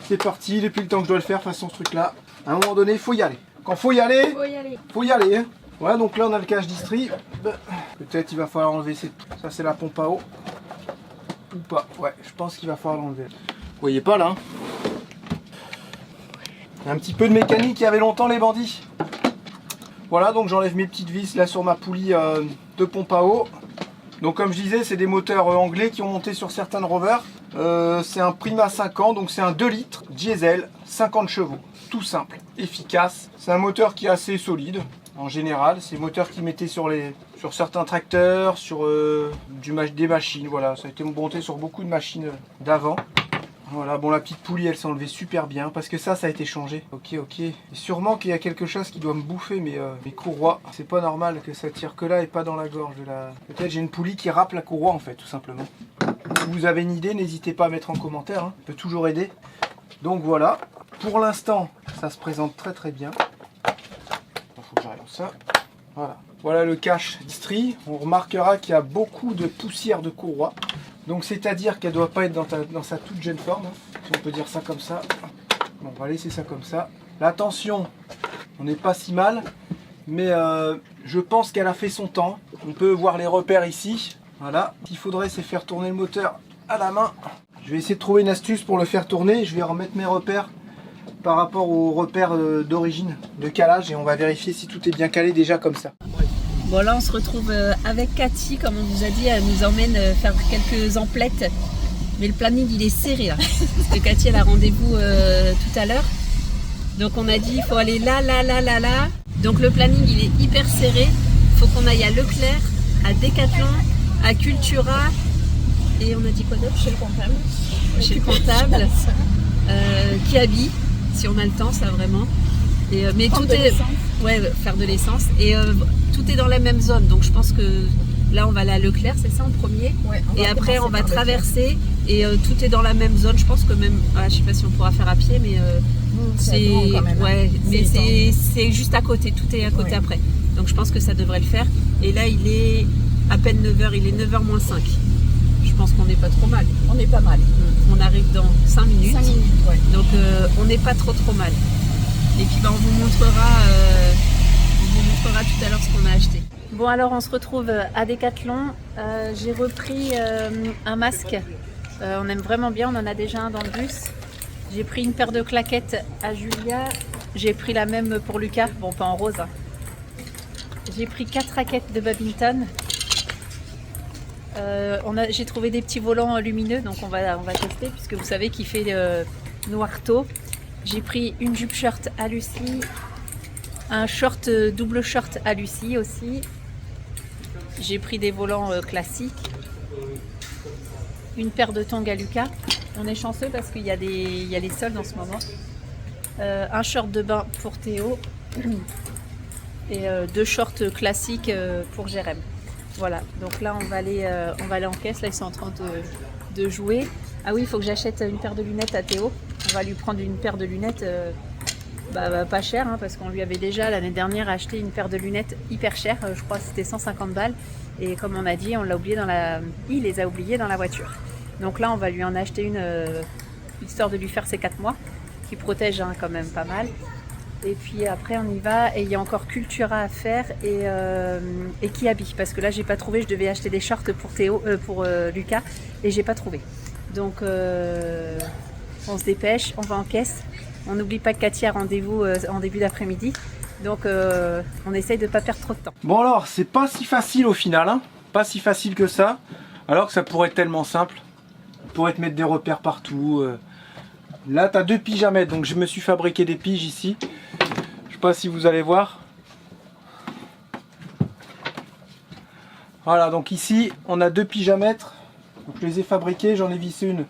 C'est parti, depuis le temps que je dois le faire, façon ce truc là. À un moment donné, il faut y aller. Quand faut y aller, faut y aller. Hein. Voilà, donc là on a le cache distri. Peut-être il va falloir enlever cette... Ça c'est la pompe à eau. Ou pas. Ouais, je pense qu'il va falloir l'enlever. Vous voyez pas là hein. Un petit peu de mécanique, il y avait longtemps les bandits. Voilà, donc j'enlève mes petites vis là sur ma poulie de pompe à eau. Donc comme je disais, c'est des moteurs anglais qui ont monté sur certaines rovers. C'est un Prima 5 ans, donc c'est un 2 litres diesel, 50 chevaux. Tout simple, efficace. C'est un moteur qui est assez solide, en général. C'est le moteur qu'ils mettaient sur certains tracteurs, sur des machines. Voilà, ça a été monté sur beaucoup de machines d'avant. Voilà, bon la petite poulie elle s'est enlevée super bien parce que ça a été changé. Ok. Et sûrement qu'il y a quelque chose qui doit me bouffer mes courroies. C'est pas normal que ça tire que là et pas dans la gorge. Peut-être j'ai une poulie qui râpe la courroie en fait tout simplement. Si vous avez une idée, n'hésitez pas à mettre en commentaire, hein. Ça peut toujours aider. Donc voilà, pour l'instant ça se présente très très bien. Il faut que j'arrive ça. Voilà le cache distri. On remarquera qu'il y a beaucoup de poussière de courroie. Donc c'est-à-dire qu'elle ne doit pas être dans sa toute jeune forme, hein, si on peut dire ça comme ça. Bon, on va laisser ça comme ça. La tension, on n'est pas si mal, mais je pense qu'elle a fait son temps. On peut voir les repères ici. Voilà. Ce qu'il faudrait, c'est faire tourner le moteur à la main. Je vais essayer de trouver une astuce pour le faire tourner. Je vais remettre mes repères par rapport aux repères d'origine, de calage, et on va vérifier si tout est bien calé déjà comme ça. Bon là on se retrouve avec Cathy, comme on vous a dit, elle nous emmène faire quelques emplettes. Mais le planning il est serré là, parce que Cathy elle a rendez-vous tout à l'heure. Donc on a dit il faut aller là. Donc le planning il est hyper serré. Il faut qu'on aille à Leclerc, à Decathlon, à Cultura. Et on a dit quoi d'autre? Chez le comptable. Chez le comptable. Kiabi, si on a le temps ça vraiment. Et, mais tout est... Ouais, faire de l'essence. Et tout est dans la même zone. Donc je pense que là on va aller à Leclerc, c'est ça en premier. Ouais, et après on va traverser et tout est dans la même zone. Je pense que même, je sais pas si on pourra faire à pied, mais c'est ouais, mais c'est juste à côté. Tout est à côté après. Donc je pense que ça devrait le faire. Et là il est à peine 9h, il est 9h moins 5. Je pense qu'on n'est pas trop mal. On est pas mal. On arrive dans 5 minutes. 5 minutes, ouais. Donc on n'est pas trop mal. Et puis on vous montrera tout à l'heure ce qu'on a acheté. Bon alors on se retrouve à Decathlon. J'ai repris un masque. On aime vraiment bien, on en a déjà un dans le bus. J'ai pris une paire de claquettes à Julia. J'ai pris la même pour Lucas, bon pas en rose. Hein. J'ai pris 4 raquettes de badminton. J'ai trouvé des petits volants lumineux, donc on va tester puisque vous savez qu'il fait noir tôt. J'ai pris une jupe short à Lucie, un short double short à Lucie aussi. J'ai pris des volants classiques, une paire de tongs à Lucas. On est chanceux parce qu'il y a les soldes en ce moment. Un short de bain pour Théo et 2 shorts classiques pour Jérém. Voilà, donc là on va aller en caisse. Là ils sont en train de jouer. Ah oui, il faut que j'achète une paire de lunettes à Théo. On va lui prendre une paire de lunettes pas chère, hein, parce qu'on lui avait déjà l'année dernière acheté une paire de lunettes hyper chère. Je crois que c'était 150 balles. Et comme on a dit, il les a oubliées dans la voiture. Donc là on va lui en acheter une histoire de lui faire ses 4 mois, qui protège quand même pas mal. Et puis après on y va, et il y a encore Cultura à faire et Kiabi, parce que là j'ai pas trouvé. Je devais acheter des shorts pour Lucas et j'ai pas trouvé. Donc on se dépêche, on va en caisse. On n'oublie pas que Cathy a rendez-vous en début d'après-midi. Donc on essaye de pas perdre trop de temps. Bon alors, c'est pas si facile au final, hein. Pas si facile que ça, alors que ça pourrait être tellement simple. On pourrait te mettre des repères partout. Là tu as 2 piges à mettre, donc je me suis fabriqué des piges ici. Je sais pas si vous allez voir. Voilà, donc ici on a 2 piges à mettre. Donc je les ai fabriquées, j'en ai vissé une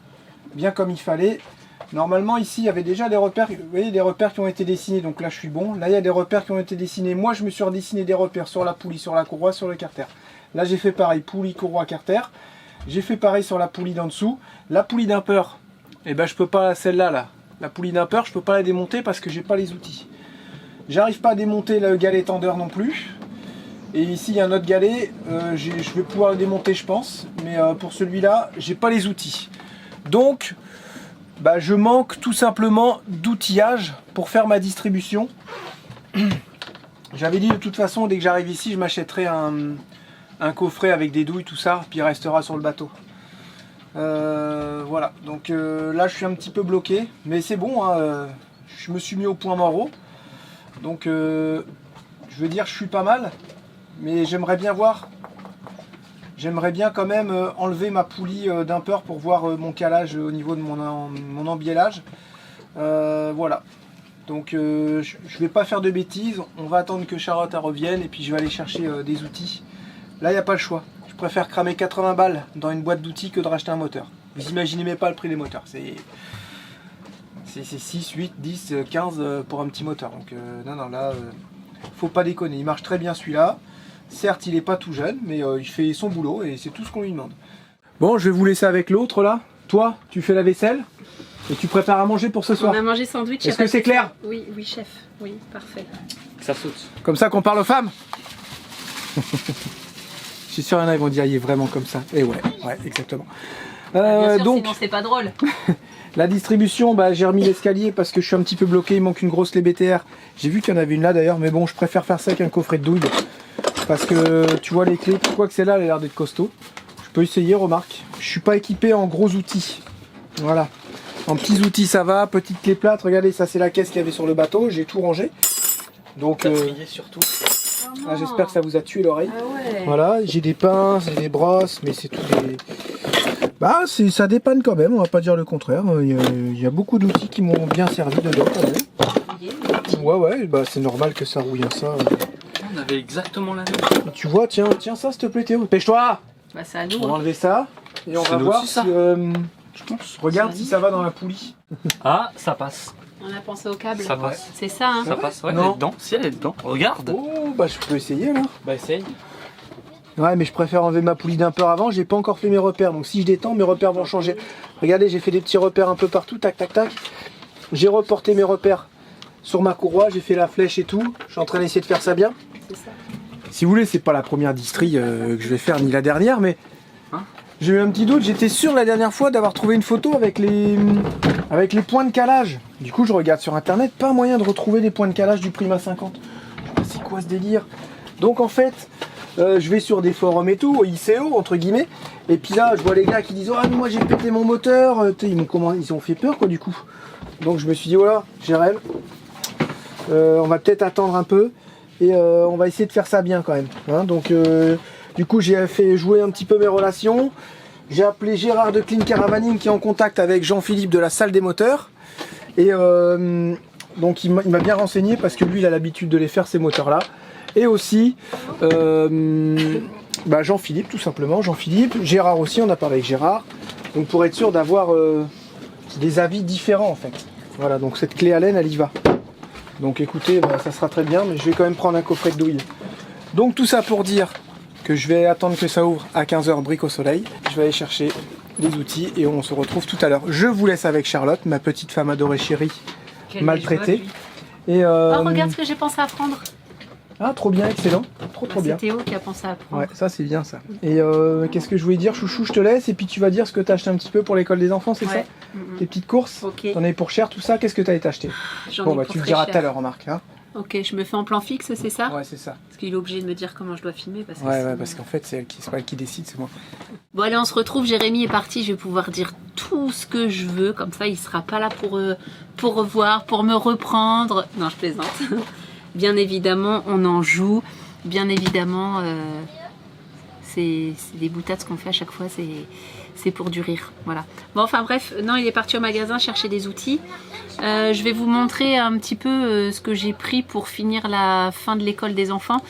bien comme il fallait. Normalement ici il y avait déjà des repères, vous voyez, des repères qui ont été dessinés, donc là je suis bon. Là il y a des repères qui ont été dessinés. Moi je me suis redessiné des repères sur la poulie, sur la courroie, sur le carter. Là j'ai fait pareil, poulie, courroie, carter. J'ai fait pareil sur la poulie d'en dessous. La poulie d'imper, et ben je peux pas, celle-là là, la poulie d'imper, je peux pas la démonter parce que j'ai pas les outils. J'arrive pas à démonter le galet tendeur non plus. Et ici il y a un autre galet, je vais pouvoir le démonter je pense, mais pour celui-là j'ai pas les outils. Donc je manque tout simplement d'outillage pour faire ma distribution. J'avais dit de toute façon, dès que j'arrive ici je m'achèterai un coffret avec des douilles, tout ça, puis il restera sur le bateau. Voilà, donc là je suis un petit peu bloqué, mais c'est bon, hein, je me suis mis au point Moreau. Donc je veux dire, je suis pas mal, mais j'aimerais bien voir. J'aimerais bien quand même enlever ma poulie d'imper pour voir mon calage au niveau de mon embiellage. Voilà. Donc je vais pas faire de bêtises. On va attendre que Charlotte revienne et puis je vais aller chercher des outils. Là, il n'y a pas le choix. Je préfère cramer 80 balles dans une boîte d'outils que de racheter un moteur. Vous imaginez même pas le prix des moteurs. C'est 6, 8, 10, 15 pour un petit moteur. Donc non, là, faut pas déconner. Il marche très bien celui-là. Certes, il n'est pas tout jeune, mais il fait son boulot et c'est tout ce qu'on lui demande. Bon, je vais vous laisser avec l'autre là. Toi, tu fais la vaisselle et tu prépares à manger pour ce soir. On a mangé sandwich. Est-ce que c'est clair? Oui, chef. Oui, parfait. Ça saute. Comme ça qu'on parle aux femmes. Je suis sûr qu'il y en a, ils vont dire, il est vraiment comme ça. Et ouais, exactement. Bien sûr, donc, sinon c'est pas drôle. La distribution, j'ai remis l'escalier parce que je suis un petit peu bloqué. Il manque une grosse lait BTR. J'ai vu qu'il y en avait une là d'ailleurs, mais bon, je préfère faire ça qu'un coffret de douille. Parce que tu vois les clés, quoi que celle-là, elle a l'air d'être costaud. Je peux essayer, remarque. Je suis pas équipé en gros outils. Voilà. En petits outils ça va, petite clé plate, regardez ça c'est la caisse qu'il y avait sur le bateau, j'ai tout rangé. Donc surtout. j'espère que ça vous a tué l'oreille. Ah ouais. Voilà, j'ai des pinces, des brosses, mais c'est tout des... Bah ça dépanne quand même, on va pas dire le contraire. Il y a beaucoup d'outils qui m'ont bien servi dedans quand même. Ouais, bah c'est normal que ça rouille ça. On avait exactement la même. Tu vois, tiens ça s'il te plaît Théo, pêche-toi. Bah c'est à nous. On va Hein. enlever ça et on C'est va nous voir aussi, si... ça. Je pense. regarde si ça va dans la poulie. Ah, ça passe. On a pensé au câble. Ça passe. C'est ça, hein. Ça passe, ouais. Non. Elle est dedans. Si elle est dedans. Regarde. Oh, bah je peux essayer là. Bah essaye. Ouais, mais je préfère enlever ma poulie d'un peu avant, j'ai pas encore fait mes repères, donc si je détends, mes repères vont changer. Regardez, j'ai fait des petits repères un peu partout, tac tac tac. J'ai reporté mes repères sur ma courroie, j'ai fait la flèche et tout. Je suis en train d'essayer de faire ça bien. C'est ça. Si vous voulez, c'est pas la première distrie que je vais faire, ni la dernière, mais Hein j'ai eu un petit doute. J'étais sûr la dernière fois d'avoir trouvé une photo avec les points de calage. Du coup, je regarde sur internet, pas moyen de retrouver des points de calage du Prima 50. Je sais pas c'est quoi ce délire. Donc en fait, je vais sur des forums et tout, ICO entre guillemets, et puis là, je vois les gars qui disent ah mais moi j'ai pété mon moteur. Ils ont fait peur quoi du coup. Donc je me suis dit voilà, Jérém, on va peut-être attendre un peu. Et on va essayer de faire ça bien quand même. Hein. Donc du coup j'ai fait jouer un petit peu mes relations. J'ai appelé Gérard de Clean Caravaning qui est en contact avec Jean-Philippe de la salle des moteurs. Et donc il m'a bien renseigné parce que lui il a l'habitude de les faire ces moteurs là. Et aussi Jean-Philippe tout simplement. Jean-Philippe, Gérard aussi, on a parlé avec Gérard. Donc pour être sûr d'avoir des avis différents en fait. Voilà, donc cette clé Allen elle y va. Donc écoutez, ça sera très bien, mais je vais quand même prendre un coffret de douille. Donc tout ça pour dire que je vais attendre que ça ouvre à 15h brique au soleil. Je vais aller chercher des outils et on se retrouve tout à l'heure. Je vous laisse avec Charlotte, ma petite femme adorée chérie, maltraitée. Et Oh, regarde ce que j'ai pensé à prendre. Ah, trop bien, excellent. Trop C'est bien. Théo qui a pensé à prendre. Ouais, ça c'est bien ça. Et qu'est-ce que je voulais dire, chouchou, je te laisse et puis tu vas dire ce que t'as acheté un petit peu pour l'école des enfants, c'est Ouais. ça? Tes petites courses? Ok. T'en avais pour cher tout ça, qu'est-ce que t'as été acheté? J'en Bon ai bah pour tu me très diras cher. tout à l'heure, remarque. Hein. Ok, je me fais en plan fixe, c'est ça? Ouais, c'est ça. Parce qu'il est obligé de me dire comment je dois filmer. Parce que Ouais, sinon- parce qu'en fait c'est pas elle qui décide, c'est moi. Bon allez, on se retrouve, Jérémy est parti, je vais pouvoir dire tout ce que je veux, comme ça il sera pas là pour revoir, pour me reprendre. Non, je plaisante. Bien évidemment, on en joue. Bien évidemment, c'est des boutades qu'on fait à chaque fois, c'est pour du rire. Voilà. Bon, enfin bref, non, il est parti au magasin chercher des outils. Je vais vous montrer un petit peu ce que j'ai pris pour finir la fin de l'école des enfants.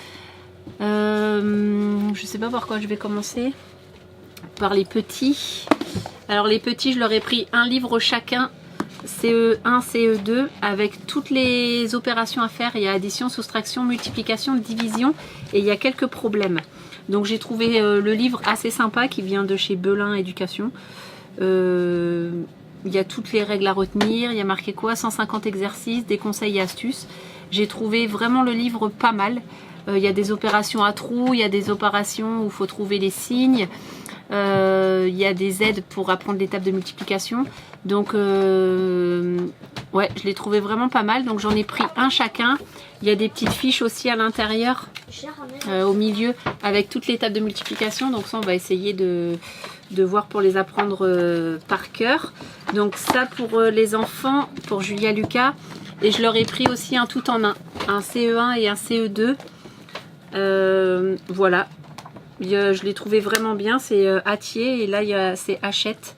Je sais pas par quoi je vais commencer. Par les petits. Alors les petits, je leur ai pris un livre chacun, CE1, CE2, avec toutes les opérations à faire. Il y a addition, soustraction, multiplication, division, et il y a quelques problèmes. Donc j'ai trouvé le livre assez sympa qui vient de chez Belin Éducation. Il y a toutes les règles à retenir, il y a marqué quoi, 150 exercices, des conseils et astuces. J'ai trouvé vraiment le livre pas mal. Il y a des opérations à trous, il y a des opérations où il faut trouver les signes. Il y a des aides pour apprendre l'étape de multiplication. Donc ouais, je l'ai trouvé vraiment pas mal. Donc j'en ai pris un chacun. Il y a des petites fiches aussi à l'intérieur, au milieu, avec toute l'étape de multiplication. Donc ça, on va essayer de voir pour les apprendre par cœur. Donc ça pour les enfants, pour Julia Lucas. Et je leur ai pris aussi un tout en un CE1 et un CE2. Voilà. Je l'ai trouvé vraiment bien, c'est Hatier et là c'est Hachette.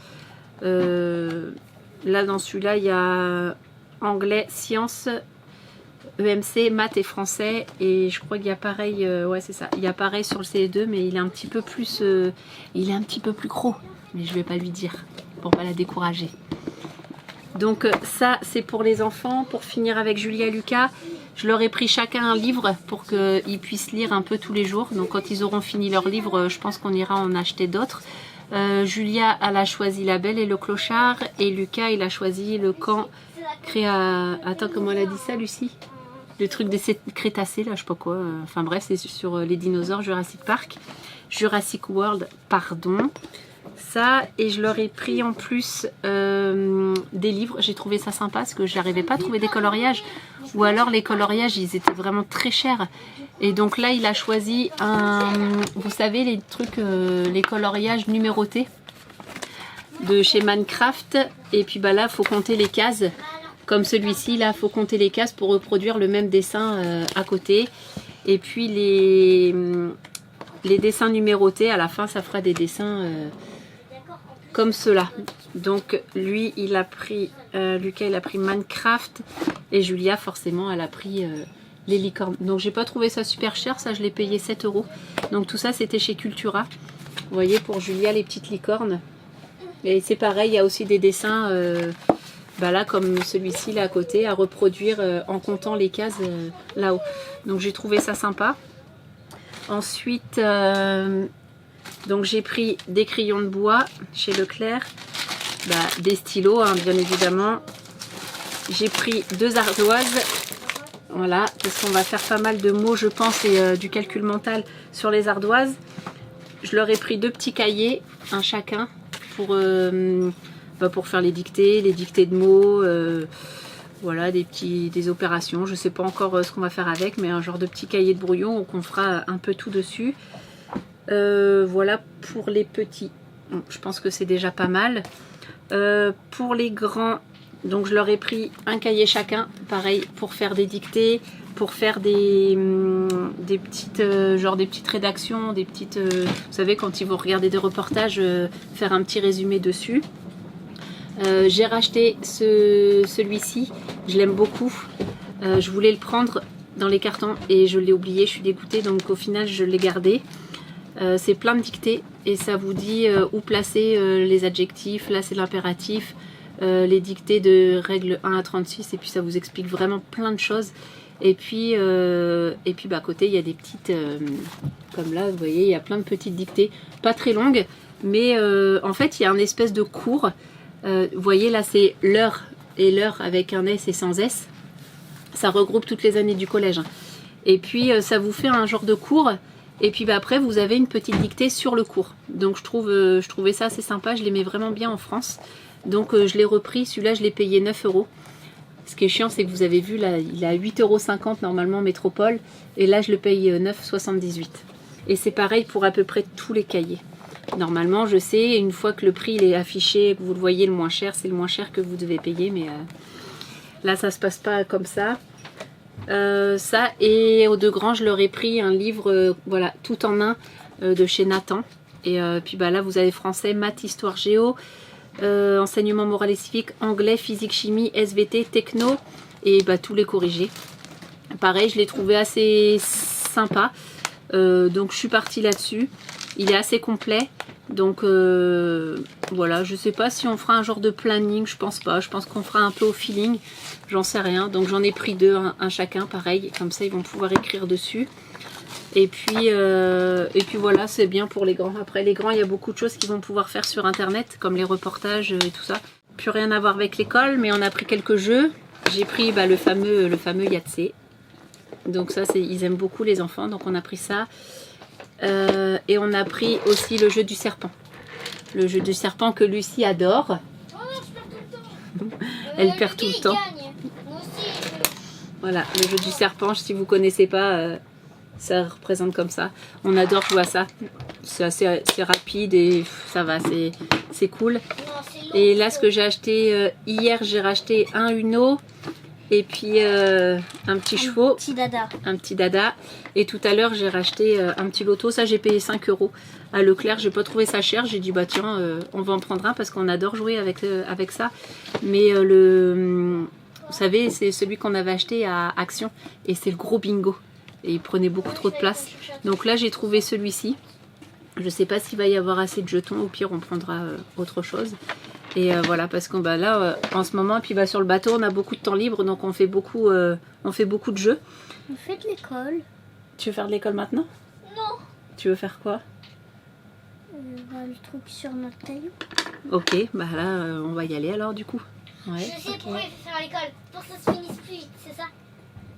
Là dans celui-là il y a anglais, sciences, EMC, maths et français, et je crois qu'il y a pareil, ouais c'est ça, il y a pareil sur le CE2 mais il est un petit peu plus gros, mais je vais pas lui dire pour pas la décourager. Donc ça c'est pour les enfants. Pour finir avec Julia Lucas, je leur ai pris chacun un livre pour qu'ils puissent lire un peu tous les jours. Donc quand ils auront fini leur livre, je pense qu'on ira en acheter d'autres. Julia, elle a choisi La Belle et le Clochard, et Lucas, il a choisi Le Camp Créa... Attends, comment elle a dit ça, Lucie? Le truc des Crétacés, là, je sais pas quoi. Enfin bref, c'est sur les dinosaures, Jurassic Park. Jurassic World, pardon. Ça, et je leur ai pris en plus des livres. J'ai trouvé ça sympa parce que je n'arrivais pas à trouver des coloriages, ou alors les coloriages ils étaient vraiment très chers, et donc là il a choisi vous savez les trucs, les coloriages numérotés. de chez Minecraft. Et puis bah là, faut compter les cases. Comme celui-ci, là, faut compter les cases pour reproduire le même dessin à côté. Et puis les dessins numérotés, à la fin, ça fera des dessins comme cela. Donc lui, il a pris, Lucas, il a pris Minecraft. Et Julia, forcément, elle a pris les licornes. Donc j'ai pas trouvé ça super cher, ça je l'ai payé 7 €. Donc tout ça, c'était chez Cultura. Vous voyez, pour Julia, les petites licornes. Et c'est pareil, il y a aussi des dessins, bah là, comme celui-ci, là à côté, à reproduire en comptant les cases là-haut. Donc j'ai trouvé ça sympa. Ensuite, donc j'ai pris des crayons de bois chez Leclerc, bah, des stylos, hein, bien évidemment. J'ai pris 2 ardoises, voilà, parce qu'on va faire pas mal de mots, je pense, et du calcul mental sur les ardoises. Je leur ai pris 2 petits cahiers, un chacun, pour faire les dictées de mots, voilà, des opérations. Je sais pas encore ce qu'on va faire avec, mais un genre de petit cahier de brouillon où on fera un peu tout dessus. Voilà pour les petits. Bon, je pense que c'est déjà pas mal. Pour les grands, donc je leur ai pris un cahier chacun, pareil, pour faire des dictées, pour faire des petites des petites rédactions, des petites, vous savez, quand ils vont regarder des reportages, faire un petit résumé dessus. J'ai racheté celui-ci, je l'aime beaucoup. Je voulais le prendre dans les cartons et je l'ai oublié, je suis dégoûtée, donc au final je l'ai gardé. C'est plein de dictées et ça vous dit où placer les adjectifs. Là c'est l'impératif, les dictées de règle 1 à 36, et puis ça vous explique vraiment plein de choses. Et puis bah, à côté il y a des petites, comme là vous voyez, il y a plein de petites dictées, pas très longues, mais en fait il y a un espèce de cours. Vous voyez là c'est l'heure, et l'heure avec un S et sans S. Ça regroupe toutes les années du collège. Et puis ça vous fait un genre de cours. Et puis bah, après vous avez une petite dictée sur le cours. Donc je trouvais ça assez sympa, je l'aimais vraiment bien en France. Donc je l'ai repris, celui-là je l'ai payé 9 €. Ce qui est chiant, c'est que vous avez vu là, il est à 8,50 € normalement Métropole. Et là je le paye 9,78 €. Et c'est pareil pour à peu près tous les cahiers. Normalement je sais, une fois que le prix il est affiché, que vous le voyez le moins cher, c'est le moins cher que vous devez payer. Mais là ça se passe pas comme ça. Ça, et aux 2 grands je leur ai pris un livre voilà, tout en un de chez Nathan. Et puis bah là vous avez français, maths, histoire, géo, enseignement moral et civique, anglais, physique, chimie, SVT, techno, et bah tous les corrigés. Pareil, je l'ai trouvé assez sympa, donc je suis partie là-dessus. Il est assez complet, donc voilà, je sais pas si on fera un genre de planning, je pense pas, je pense qu'on fera un peu au feeling, j'en sais rien. Donc j'en ai pris 2, un chacun, pareil, comme ça ils vont pouvoir écrire dessus. Et puis voilà, c'est bien pour les grands. Après les grands, il y a beaucoup de choses qu'ils vont pouvoir faire sur internet, comme les reportages et tout ça. Plus rien à voir avec l'école, mais on a pris quelques jeux. J'ai pris bah, le fameux Yahtzee. Donc ça, ils aiment beaucoup les enfants, donc on a pris ça. Et on a pris aussi le jeu du serpent. Le jeu du serpent que Lucie adore. Oh non, je perds tout le temps. Elle perd tout le temps. Moi aussi. Voilà, le jeu du serpent, si vous connaissez pas, ça représente comme ça. On adore jouer à ça. C'est rapide et ça va, c'est cool. Non, c'est long. Et là, ce que j'ai acheté hier, j'ai racheté un Uno et puis un petit chevaux. Petit dada. Un petit dada. Et tout à l'heure, j'ai racheté un petit loto. Ça, j'ai payé 5 € à Leclerc. J'ai pas trouvé ça cher. J'ai dit, bah tiens, on va en prendre un parce qu'on adore jouer avec ça. Mais vous savez, c'est celui qu'on avait acheté à Action. Et c'est le gros bingo. Et il prenait beaucoup trop de place. Donc là, j'ai trouvé celui-ci. Je sais pas s'il va y avoir assez de jetons. Au pire, on prendra autre chose. Et voilà, parce qu'on bah, là, en ce moment, puis bah, sur le bateau, on a beaucoup de temps libre. Donc on fait beaucoup de jeux. On fait de l'école. Tu veux faire de l'école maintenant? Non. Tu veux faire quoi? Bah, le truc sur notre caillou. Ok, bah là, on va y aller alors du coup. Ouais. Je sais pourquoi il faut faire à l'école. Pour que ça se finisse plus vite, c'est ça?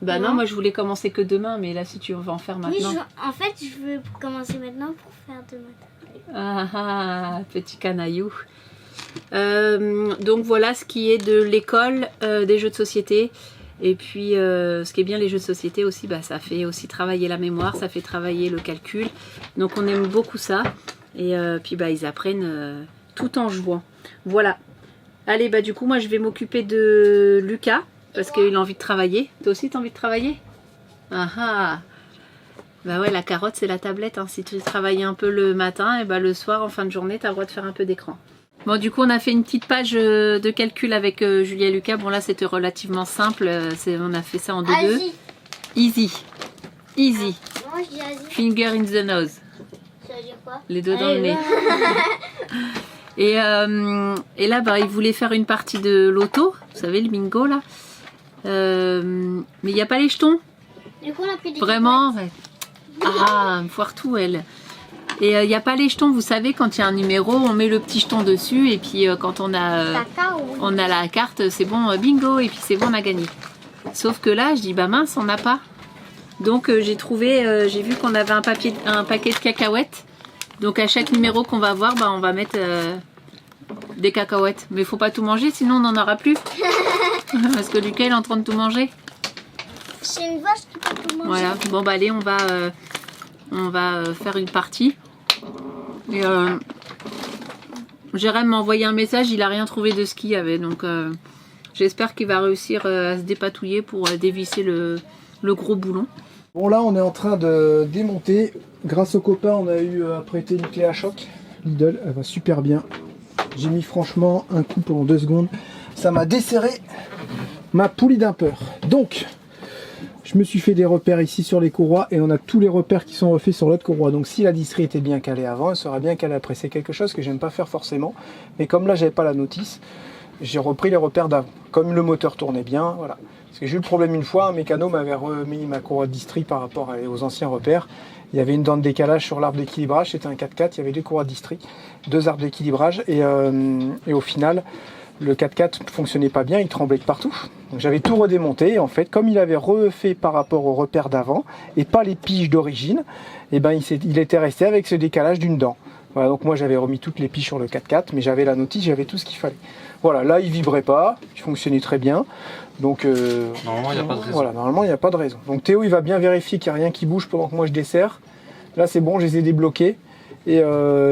Bah non, moi je voulais commencer que demain, mais là si tu veux en faire maintenant. Oui, en fait, je veux commencer maintenant pour faire demain. Ah, petit canaillou. Donc voilà ce qui est de l'école, des jeux de société. Et puis ce qui est bien les jeux de société aussi, bah, ça fait aussi travailler la mémoire, ça fait travailler le calcul. Donc on aime beaucoup ça. Et puis bah, ils apprennent tout en jouant. Voilà. Allez, bah du coup, moi je vais m'occuper de Lucas parce qu'il a envie de travailler. Toi aussi, t'as envie de travailler? Ah ah. Bah ouais, la carotte, c'est la tablette. Hein. Si tu travailles un peu le matin, et bah le soir, en fin de journée, t'as le droit de faire un peu d'écran. Bon, du coup, on a fait une petite page de calcul avec Julie et Lucas. Bon, là, c'était relativement simple. On a fait ça en 2-2. Easy. Easy. Moi je dis Asie. Finger in the nose. Ça veut dire quoi? Les deux dans le nez. Et là, bah, il voulait faire une partie de loto. Vous savez, le bingo, là. Mais il n'y a pas les jetons. Du coup, on a pris des Vraiment, ouais. Ah, me foire tout, elle. Et il n'y a pas les jetons, vous savez, quand il y a un numéro, on met le petit jeton dessus, et puis quand on a la carte, c'est bon, bingo, et puis c'est bon, on a gagné. Sauf que là, je dis, bah mince, on n'a pas. Donc j'ai vu qu'on avait un paquet de cacahuètes. Donc à chaque numéro qu'on va voir, bah, on va mettre des cacahuètes. Mais il faut pas tout manger, sinon on n'en aura plus. Parce que Lucas, il est en train de tout manger. C'est une vache qui peut tout manger. Voilà, bon bah allez, on va faire une partie. Et Jérém m'a envoyé un message, il a rien trouvé de ce qu'il y avait, donc j'espère qu'il va réussir à se dépatouiller pour dévisser le gros boulon. Bon là on est en train de démonter. Grâce aux copains on a eu à prêter une clé à choc. Lidl, elle va super bien. J'ai mis franchement un coup pendant 2 secondes. Ça m'a desserré ma poulie d'un peur. Donc je me suis fait des repères ici sur les courroies et on a tous les repères qui sont refaits sur l'autre courroie. Donc si la distrie était bien calée avant, elle sera bien calée après. C'est quelque chose que j'aime pas faire forcément. Mais comme là j'avais pas la notice, j'ai repris les repères d'avant. Comme le moteur tournait bien, voilà. Parce que j'ai eu le problème une fois, un mécano m'avait remis ma courroie de distrie par rapport aux anciens repères. Il y avait une dent de décalage sur l'arbre d'équilibrage, c'était un 4x4, il y avait 2 courroies de distrie, 2 arbres d'équilibrage et au final, le 4x4 fonctionnait pas bien, il tremblait de partout. Donc j'avais tout redémonté et en fait, comme il avait refait par rapport aux repères d'avant et pas les piges d'origine, et ben il était resté avec ce décalage d'une dent. Voilà, donc moi j'avais remis toutes les piges sur le 4x4, mais j'avais la notice, j'avais tout ce qu'il fallait. Voilà, là il vibrait pas, il fonctionnait très bien. Donc Normalement, il n'y a pas de raison. Voilà, normalement il n'y a pas de raison. Donc Théo il va bien vérifier qu'il n'y a rien qui bouge pendant que moi je desserre. Là c'est bon, je les ai débloqués. Et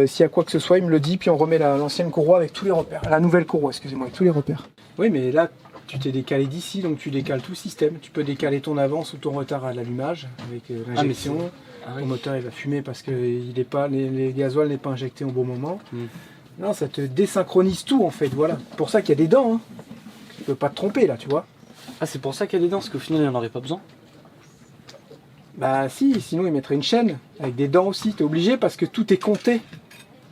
s'il y a quoi que ce soit, il me le dit, puis on remet l'ancienne courroie avec tous les repères. La nouvelle courroie, excusez-moi, avec tous les repères. Oui, mais là, tu t'es décalé d'ici, donc tu décales tout le système. Tu peux décaler ton avance ou ton retard à l'allumage avec l'injection. Ton moteur il va fumer parce que les gasoil n'est pas injecté au bon moment. Non, ça te désynchronise tout en fait, voilà. C'est pour ça qu'il y a des dents. Hein. Tu peux pas te tromper là, tu vois. Ah, c'est pour ça qu'il y a des dents, parce qu'au final, il n'y en aurait pas besoin. Bah si, sinon il mettrait une chaîne avec des dents aussi. T'es obligé parce que tout est compté.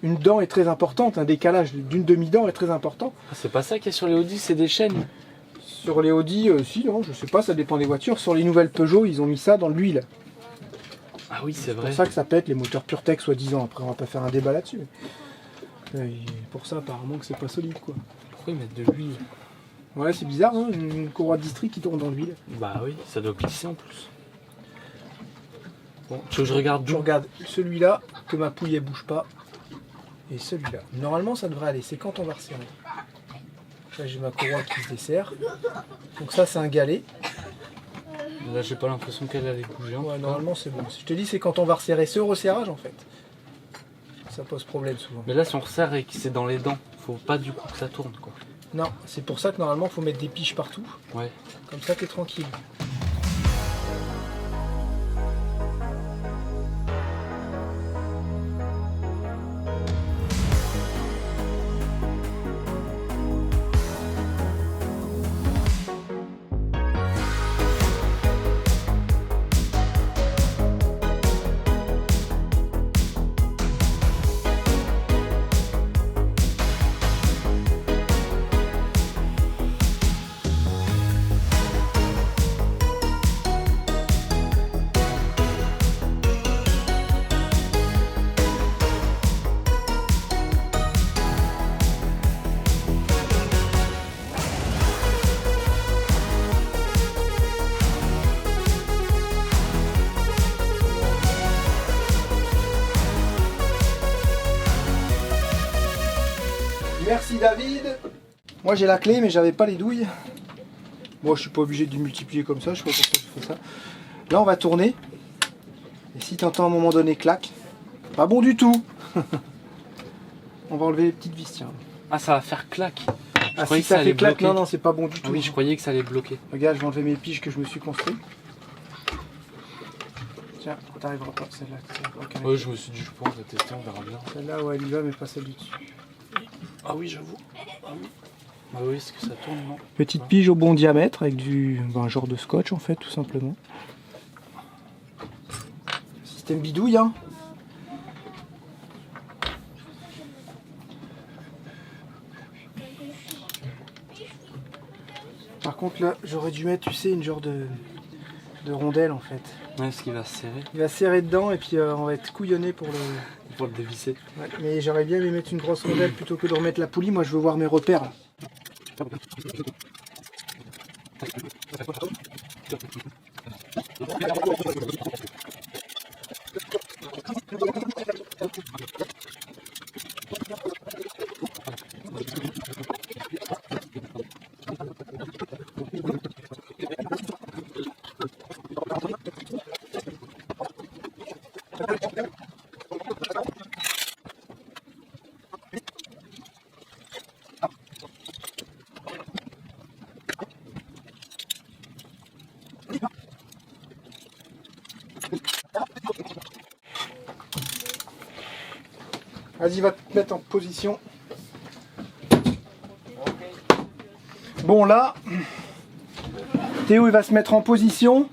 Une dent est très importante, un décalage d'une demi-dent est très important. Ah, c'est pas ça qu'il y a sur les Audi, c'est des chaînes. Sur les Audi, si, non, je sais pas, ça dépend des voitures. Sur les nouvelles Peugeot, ils ont mis ça dans l'huile. Ah oui, c'est C'est vrai. pour ça que ça pète les moteurs PureTech soi-disant. Après, on va pas faire un débat là-dessus. Mais pour ça, apparemment, que c'est pas solide quoi. Pourquoi ils mettent de l'huile? Ouais, c'est bizarre, hein, une courroie de distri qui tourne dans l'huile. Bah oui, ça doit glisser en plus. Bon, tu veux que je regarde Je d'où? regarde celui-là, que ma pouille elle bouge pas. Et celui-là. Normalement, ça devrait aller. C'est quand on va resserrer. Là, j'ai ma courroie qui se desserre. Donc ça, c'est un galet. Là, j'ai pas l'impression qu'elle allait bouger. Ouais, normalement, c'est bon. Si je te dis, c'est quand on va resserrer ce resserrage, en fait. Ça pose problème souvent. Mais là, si on resserre et que c'est dans les dents, faut pas du coup que ça tourne, quoi. Non, c'est pour ça que normalement, il faut mettre des piches partout. Ouais. Comme ça, t'es tranquille. Merci David. Moi j'ai la clé mais j'avais pas les douilles. Moi je suis pas obligé de multiplier comme ça, je sais pas pourquoi je fais ça. Là on va tourner. Et si tu entends à un moment donné clac, pas bon du tout. On va enlever les petites vis, tiens. Ah, ça va faire claque. Ah, croyais si que ça ça allait fait claque, bloquer. non, non, c'est pas bon du Ah tout. oui, je croyais que ça allait bloquer. Regarde, je vais enlever mes piges que je me suis construit. Tiens, t'arriveras pas, celle-là. Okay. Ouais, je me suis dit, je pense, on va tester, on verra bien. Celle-là, ouais, elle y va, mais pas celle du dessus. Ah oui, j'avoue. Ah oui. Ah oui, est-ce que ça tourne, non? Petite pige au bon diamètre avec un genre de scotch en fait, tout simplement. Système bidouille, hein. Par contre là, j'aurais dû mettre, tu sais, une genre de rondelle en fait. Ouais, ce qui va se serrer. Il va serrer dedans et puis on va être couillonné pour le... Pour le dévisser. Ouais, mais j'aurais bien aimé mettre une grosse rondelle plutôt que de remettre la poulie. Moi je veux voir mes repères là. Vas-y, va te mettre en position. Bon là, Théo il va se mettre en position.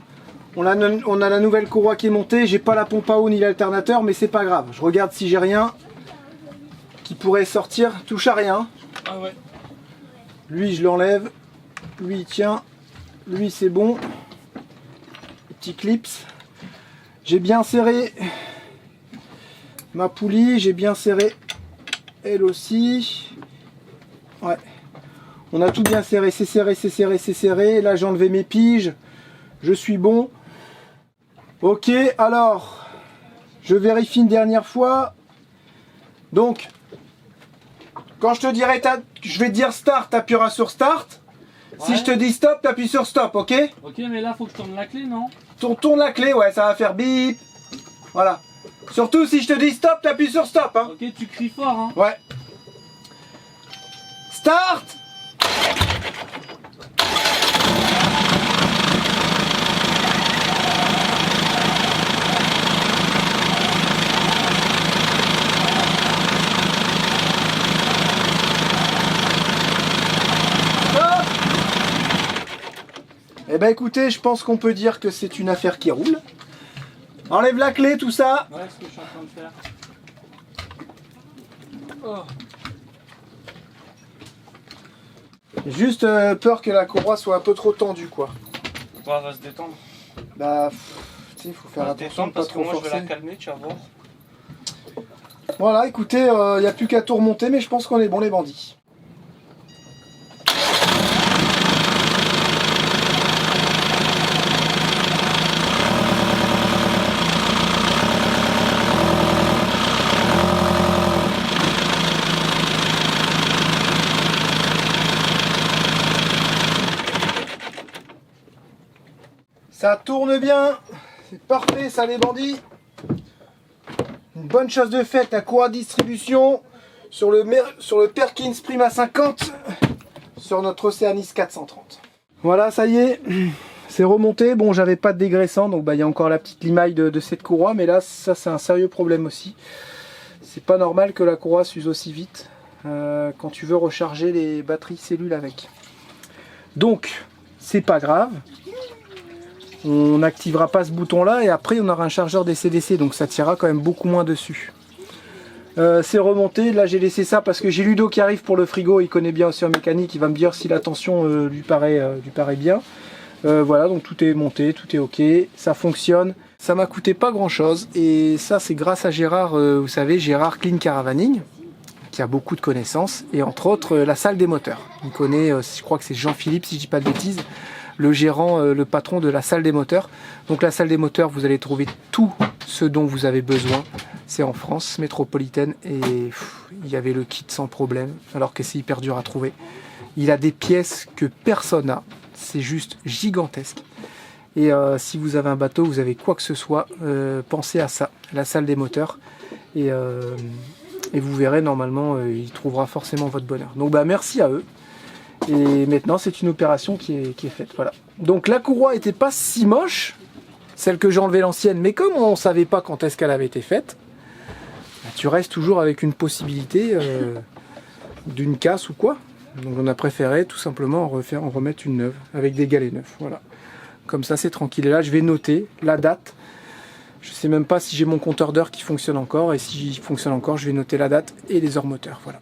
On a la nouvelle courroie qui est montée. J'ai pas la pompe à eau ni l'alternateur, mais c'est pas grave. Je regarde si j'ai rien qui pourrait sortir. Touche à rien. Ah ouais. Lui je l'enlève. Lui il tient. Lui c'est bon. Petit clips. J'ai bien serré ma poulie, j'ai bien serré elle aussi. Ouais. On a tout bien serré, c'est serré, c'est serré, c'est serré. Là j'ai enlevé mes piges. Je suis bon. Ok, alors je vérifie une dernière fois. Donc quand je te dirai je vais te dire start, tu appuieras sur start. Ouais. Si je te dis stop, tu appuies sur stop, ok? Ok, mais là faut que je tourne la clé, non? Tourne la clé, ouais, ça va faire bip. Voilà. Surtout si je te dis stop, tu appuies sur stop, hein. Ok, tu cries fort, hein. Ouais. Start. Eh ben écoutez, je pense qu'on peut dire que c'est une affaire qui roule. Enlève la clé, tout ça. Ouais, ce que je suis en train de faire. Oh. Juste peur que la courroie soit un peu trop tendue, quoi. Ouais, elle va se détendre. Bah, tu sais, il faut faire attention de pas parce que trop moi forcer. je vais la calmer, tu vas voir. Voilà, écoutez, il n'y a plus qu'à tout remonter, mais je pense qu'on est bon les bandits. Ça tourne bien, c'est parfait ça les bandits. Une bonne chose de faite, la courroie de distribution sur le Perkins Prima 50 sur notre Oceanis 430. Voilà, ça y est, c'est remonté. Bon, j'avais pas de dégraissant, donc il y a encore la petite limaille de cette courroie, mais là, ça c'est un sérieux problème aussi. C'est pas normal que la courroie s'use aussi vite quand tu veux recharger les batteries cellules avec. Donc, c'est pas grave. On n'activera pas ce bouton là et après on aura un chargeur DC-DC, donc ça tirera quand même beaucoup moins dessus. C'est remonté, là j'ai laissé ça parce que j'ai Ludo qui arrive pour le frigo, il connaît bien aussi en mécanique, il va me dire si la tension lui paraît bien. Voilà, donc tout est monté, tout est ok, ça fonctionne. Ça m'a coûté pas grand chose et ça c'est grâce à Gérard, vous savez, Gérard Clean Caravaning, qui a beaucoup de connaissances, et entre autres la salle des moteurs. Il connaît, je crois que c'est Jean-Philippe si je dis pas de bêtises, le gérant, le patron de la salle des moteurs. Donc la salle des moteurs, vous allez trouver tout ce dont vous avez besoin. C'est en France métropolitaine et il y avait le kit sans problème, alors que c'est hyper dur à trouver. Il a des pièces que personne n'a, c'est juste gigantesque. Et si vous avez un bateau, vous avez quoi que ce soit, pensez à ça, la salle des moteurs. Et Et vous verrez, normalement, il trouvera forcément votre bonheur. Donc bah merci à eux. Et maintenant, c'est une opération qui est faite. Voilà. Donc la courroie était pas si moche, celle que j'ai enlevée l'ancienne, mais comme on savait pas quand est-ce qu'elle avait été faite, bah, tu restes toujours avec une possibilité d'une casse ou quoi. Donc on a préféré tout simplement en remettre une neuve, avec des galets neufs. Voilà. Comme ça, c'est tranquille. Et là, je vais noter la date. Je sais même pas si j'ai mon compteur d'heure qui fonctionne encore, et s'il fonctionne encore, je vais noter la date et les heures moteurs. Voilà.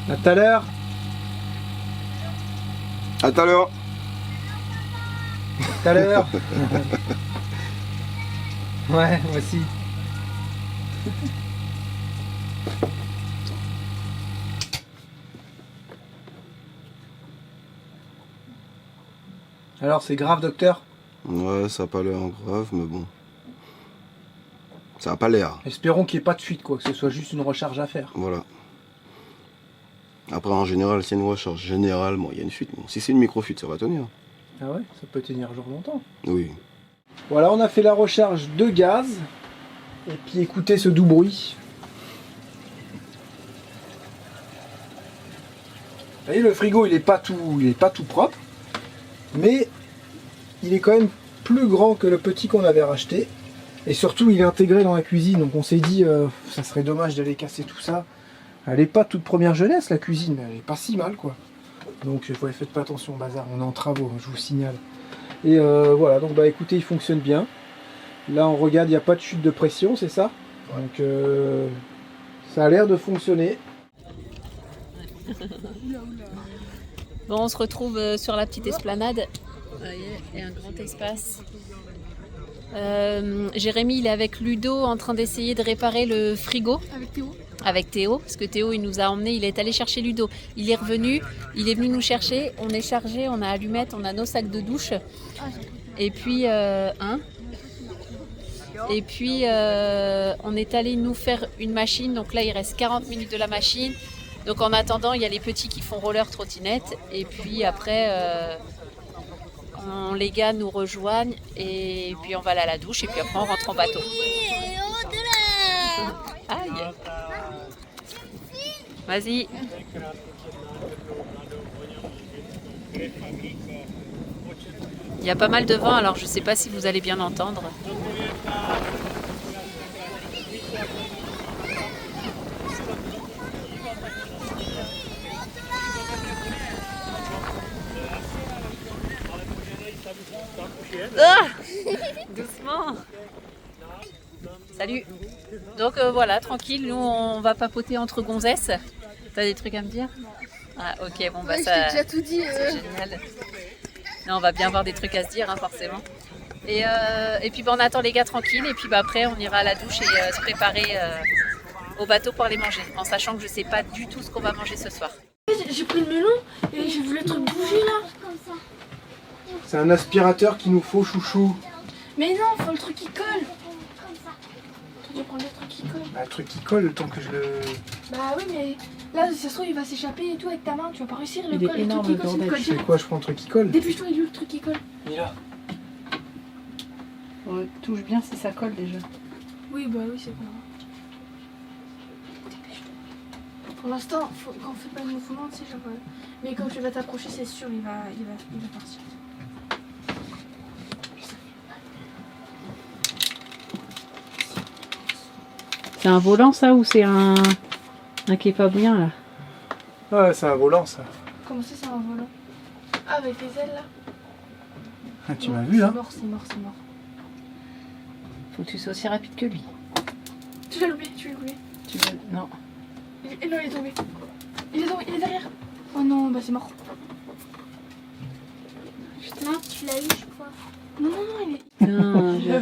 À tout à l'heure. À tout à l'heure. Tout à l'heure. Ouais, moi aussi. Alors, c'est grave, docteur? Ouais, ça a pas l'air grave, mais bon. Ça a pas l'air. Espérons qu'il n'y ait pas de fuite, quoi, que ce soit juste une recharge à faire. Voilà. Après, en général, c'est une recharge générale. Bon, il y a une fuite. Bon, si c'est une micro-fuite, ça va tenir. Ah ouais, ça peut tenir genre longtemps. Oui. Voilà, on a fait la recharge de gaz. Et puis écoutez ce doux bruit. Vous voyez, le frigo, il est pas tout propre. Mais il est quand même plus grand que le petit qu'on avait racheté. Et surtout, il est intégré dans la cuisine. Donc on s'est dit, ça serait dommage d'aller casser tout ça. Elle n'est pas toute première jeunesse, la cuisine, mais elle n'est pas si mal, quoi. Donc ouais, faites pas attention au bazar, on est en travaux, je vous signale. Et voilà, donc bah écoutez, il fonctionne bien. Là, on regarde, il n'y a pas de chute de pression, c'est ça? Donc ça a l'air de fonctionner. Bon, on se retrouve sur la petite esplanade. Vous voyez, il y a un grand espace. Jérémy, il est avec Ludo en train d'essayer de réparer le frigo. Avec Théo. Avec Théo, parce que Théo il nous a emmenés, il est allé chercher Ludo. Il est revenu, il est venu nous chercher, on est chargé, on a allumettes, on a nos sacs de douche. Et puis, on est allé nous faire une machine, donc là il reste 40 minutes de la machine. Donc en attendant, il y a les petits qui font roller trottinette. Et puis après, les gars nous rejoignent et puis on va aller à la douche et puis après on rentre en bateau. Aïe. Vas-y. Il y a pas mal de vent, alors je sais pas si vous allez bien entendre. Ah, doucement. Salut. Donc voilà, tranquille, nous on va papoter entre gonzesses. T'as des trucs à me dire? Ah ok, bon bah Ouais, ça... je t'ai déjà tout dit. C'est génial. Non, on va bien avoir des trucs à se dire, hein, forcément. Et puis bah, on attend les gars tranquilles et puis bah, après on ira à la douche et se préparer au bateau pour aller manger. En sachant que je sais pas du tout ce qu'on va manger ce soir. J'ai pris le melon et j'ai vu le truc bouger là. C'est un aspirateur qu'il nous faut, chouchou. Mais non, faut le truc qui colle. Tu dois prendre le truc qui colle. Bah, le truc qui colle le temps que je le... Bah oui, mais là, si ça se trouve, il va s'échapper et tout avec ta main. Tu vas pas réussir le Il est colle. énorme, Le truc qui colle, le c'est le Je fais colle. quoi? Je prends le truc qui colle? Dépêche-toi, il est où le truc qui colle? Il est là. Touche bien si ça colle déjà. Oui, bah oui, c'est bon. Pour l'instant, quand on fait pas le mouvement, tu sais, genre. Mais quand tu vas t'approcher, c'est sûr, il va partir. C'est un volant ça ou c'est un qui est pas bien là? Ouais, c'est un volant, ça. Comment ça, c'est un volant? Ah, avec les ailes là? Ah, tu m'as vu, hein? C'est mort. Faut que tu sois aussi rapide que lui. Tu l'as loupé. Non. Non, il est tombé. Il est derrière. Oh non, bah c'est mort. Non, tu l'as eu, je crois. Non, il est. Putain, je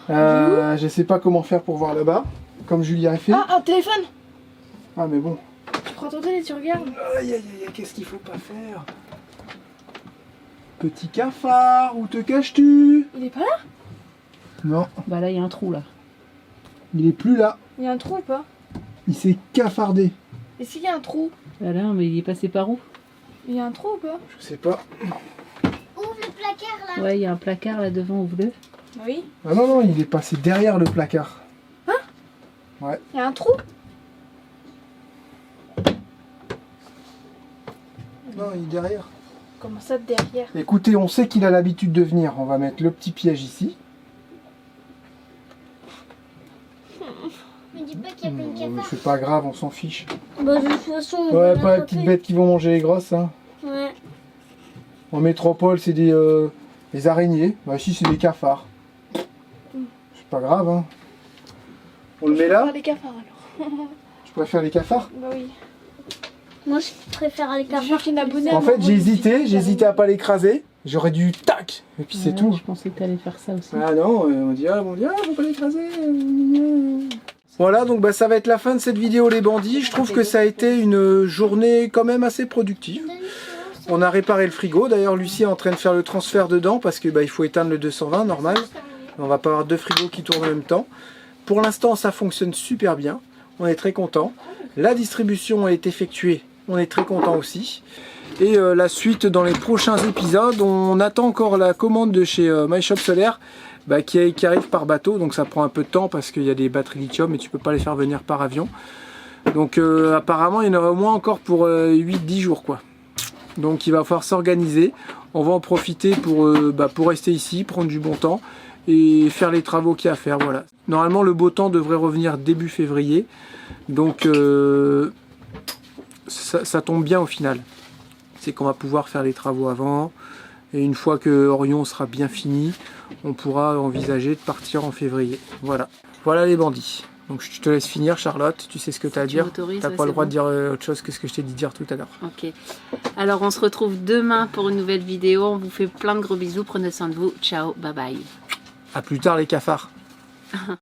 rêve. Je sais pas comment faire pour voir là-bas, comme Julia a fait. Ah, un téléphone! Ah, mais bon. Tu prends ton téléphone et tu regardes. Aïe, aïe, aïe, qu'est-ce qu'il faut pas faire? Petit cafard, où te caches-tu? Il est pas là? Non, Bah là il y a un trou là. il est plus là. Il y a un trou ou pas? Il s'est cafardé. Est-ce qu'il y a un trou? Bah là mais il est passé par où? Il y a un trou ou pas? Je sais pas. Ouvre le placard là. Ouais, il y a un placard là devant, ouvre-le. Oui. Ah non, non, il est passé derrière le placard. Il y a un trou. Non, il est derrière. Comment ça derrière? Écoutez, on sait qu'il a l'habitude de venir. On va mettre le petit piège ici. Me dis pas qu'il y a plein de Mais cafards. c'est pas grave, on s'en fiche. Bah, de toute façon, on Ouais, va pas les l'attraper. petites bêtes qui vont manger les grosses. Hein. Ouais. En métropole, c'est des araignées. Bah, ici, c'est des cafards. C'est pas grave. Hein. On le met là. Les cafards alors. Je préfère les cafards. Bah oui. Moi, je préfère les J'ai cafards. vu qu'une abonnée. En fait, j'ai hésité à pas l'écraser. J'aurais dû tac. Et puis c'est tout. Je pensais que tu allais faire ça aussi. Ah non, on dit faut pas l'écraser. Voilà, donc bah, ça va être la fin de cette vidéo les bandits. Je trouve que ça a été une journée quand même assez productive. On a réparé le frigo. D'ailleurs, Lucie est en train de faire le transfert dedans parce que bah, il faut éteindre le 220 normal. On va pas avoir deux frigos qui tournent en même temps. Pour l'instant, ça fonctionne super bien. On est très content. La distribution est effectuée. On est très content aussi. Et la suite dans les prochains épisodes, on attend encore la commande de chez MyShop Solaire bah, qui arrive par bateau, donc ça prend un peu de temps parce qu'il y a des batteries lithium et tu peux pas les faire venir par avion. Donc apparemment il y en aura au moins encore pour 8-10 jours quoi. Donc il va falloir s'organiser, on va en profiter pour rester ici, prendre du bon temps et faire les travaux qu'il y a à faire. Voilà. Normalement le beau temps devrait revenir début février, donc ça tombe bien au final. C'est qu'on va pouvoir faire les travaux avant, et une fois que Orion sera bien fini, on pourra envisager de partir en février. Voilà, voilà les bandits. Donc je te laisse finir Charlotte, tu sais ce que tu as à dire. T'as pas le droit de dire autre chose que ce que je t'ai dit de dire tout à l'heure. Ok. Alors on se retrouve demain pour une nouvelle vidéo. On vous fait plein de gros bisous. Prenez soin de vous. Ciao, bye bye. A plus tard les cafards.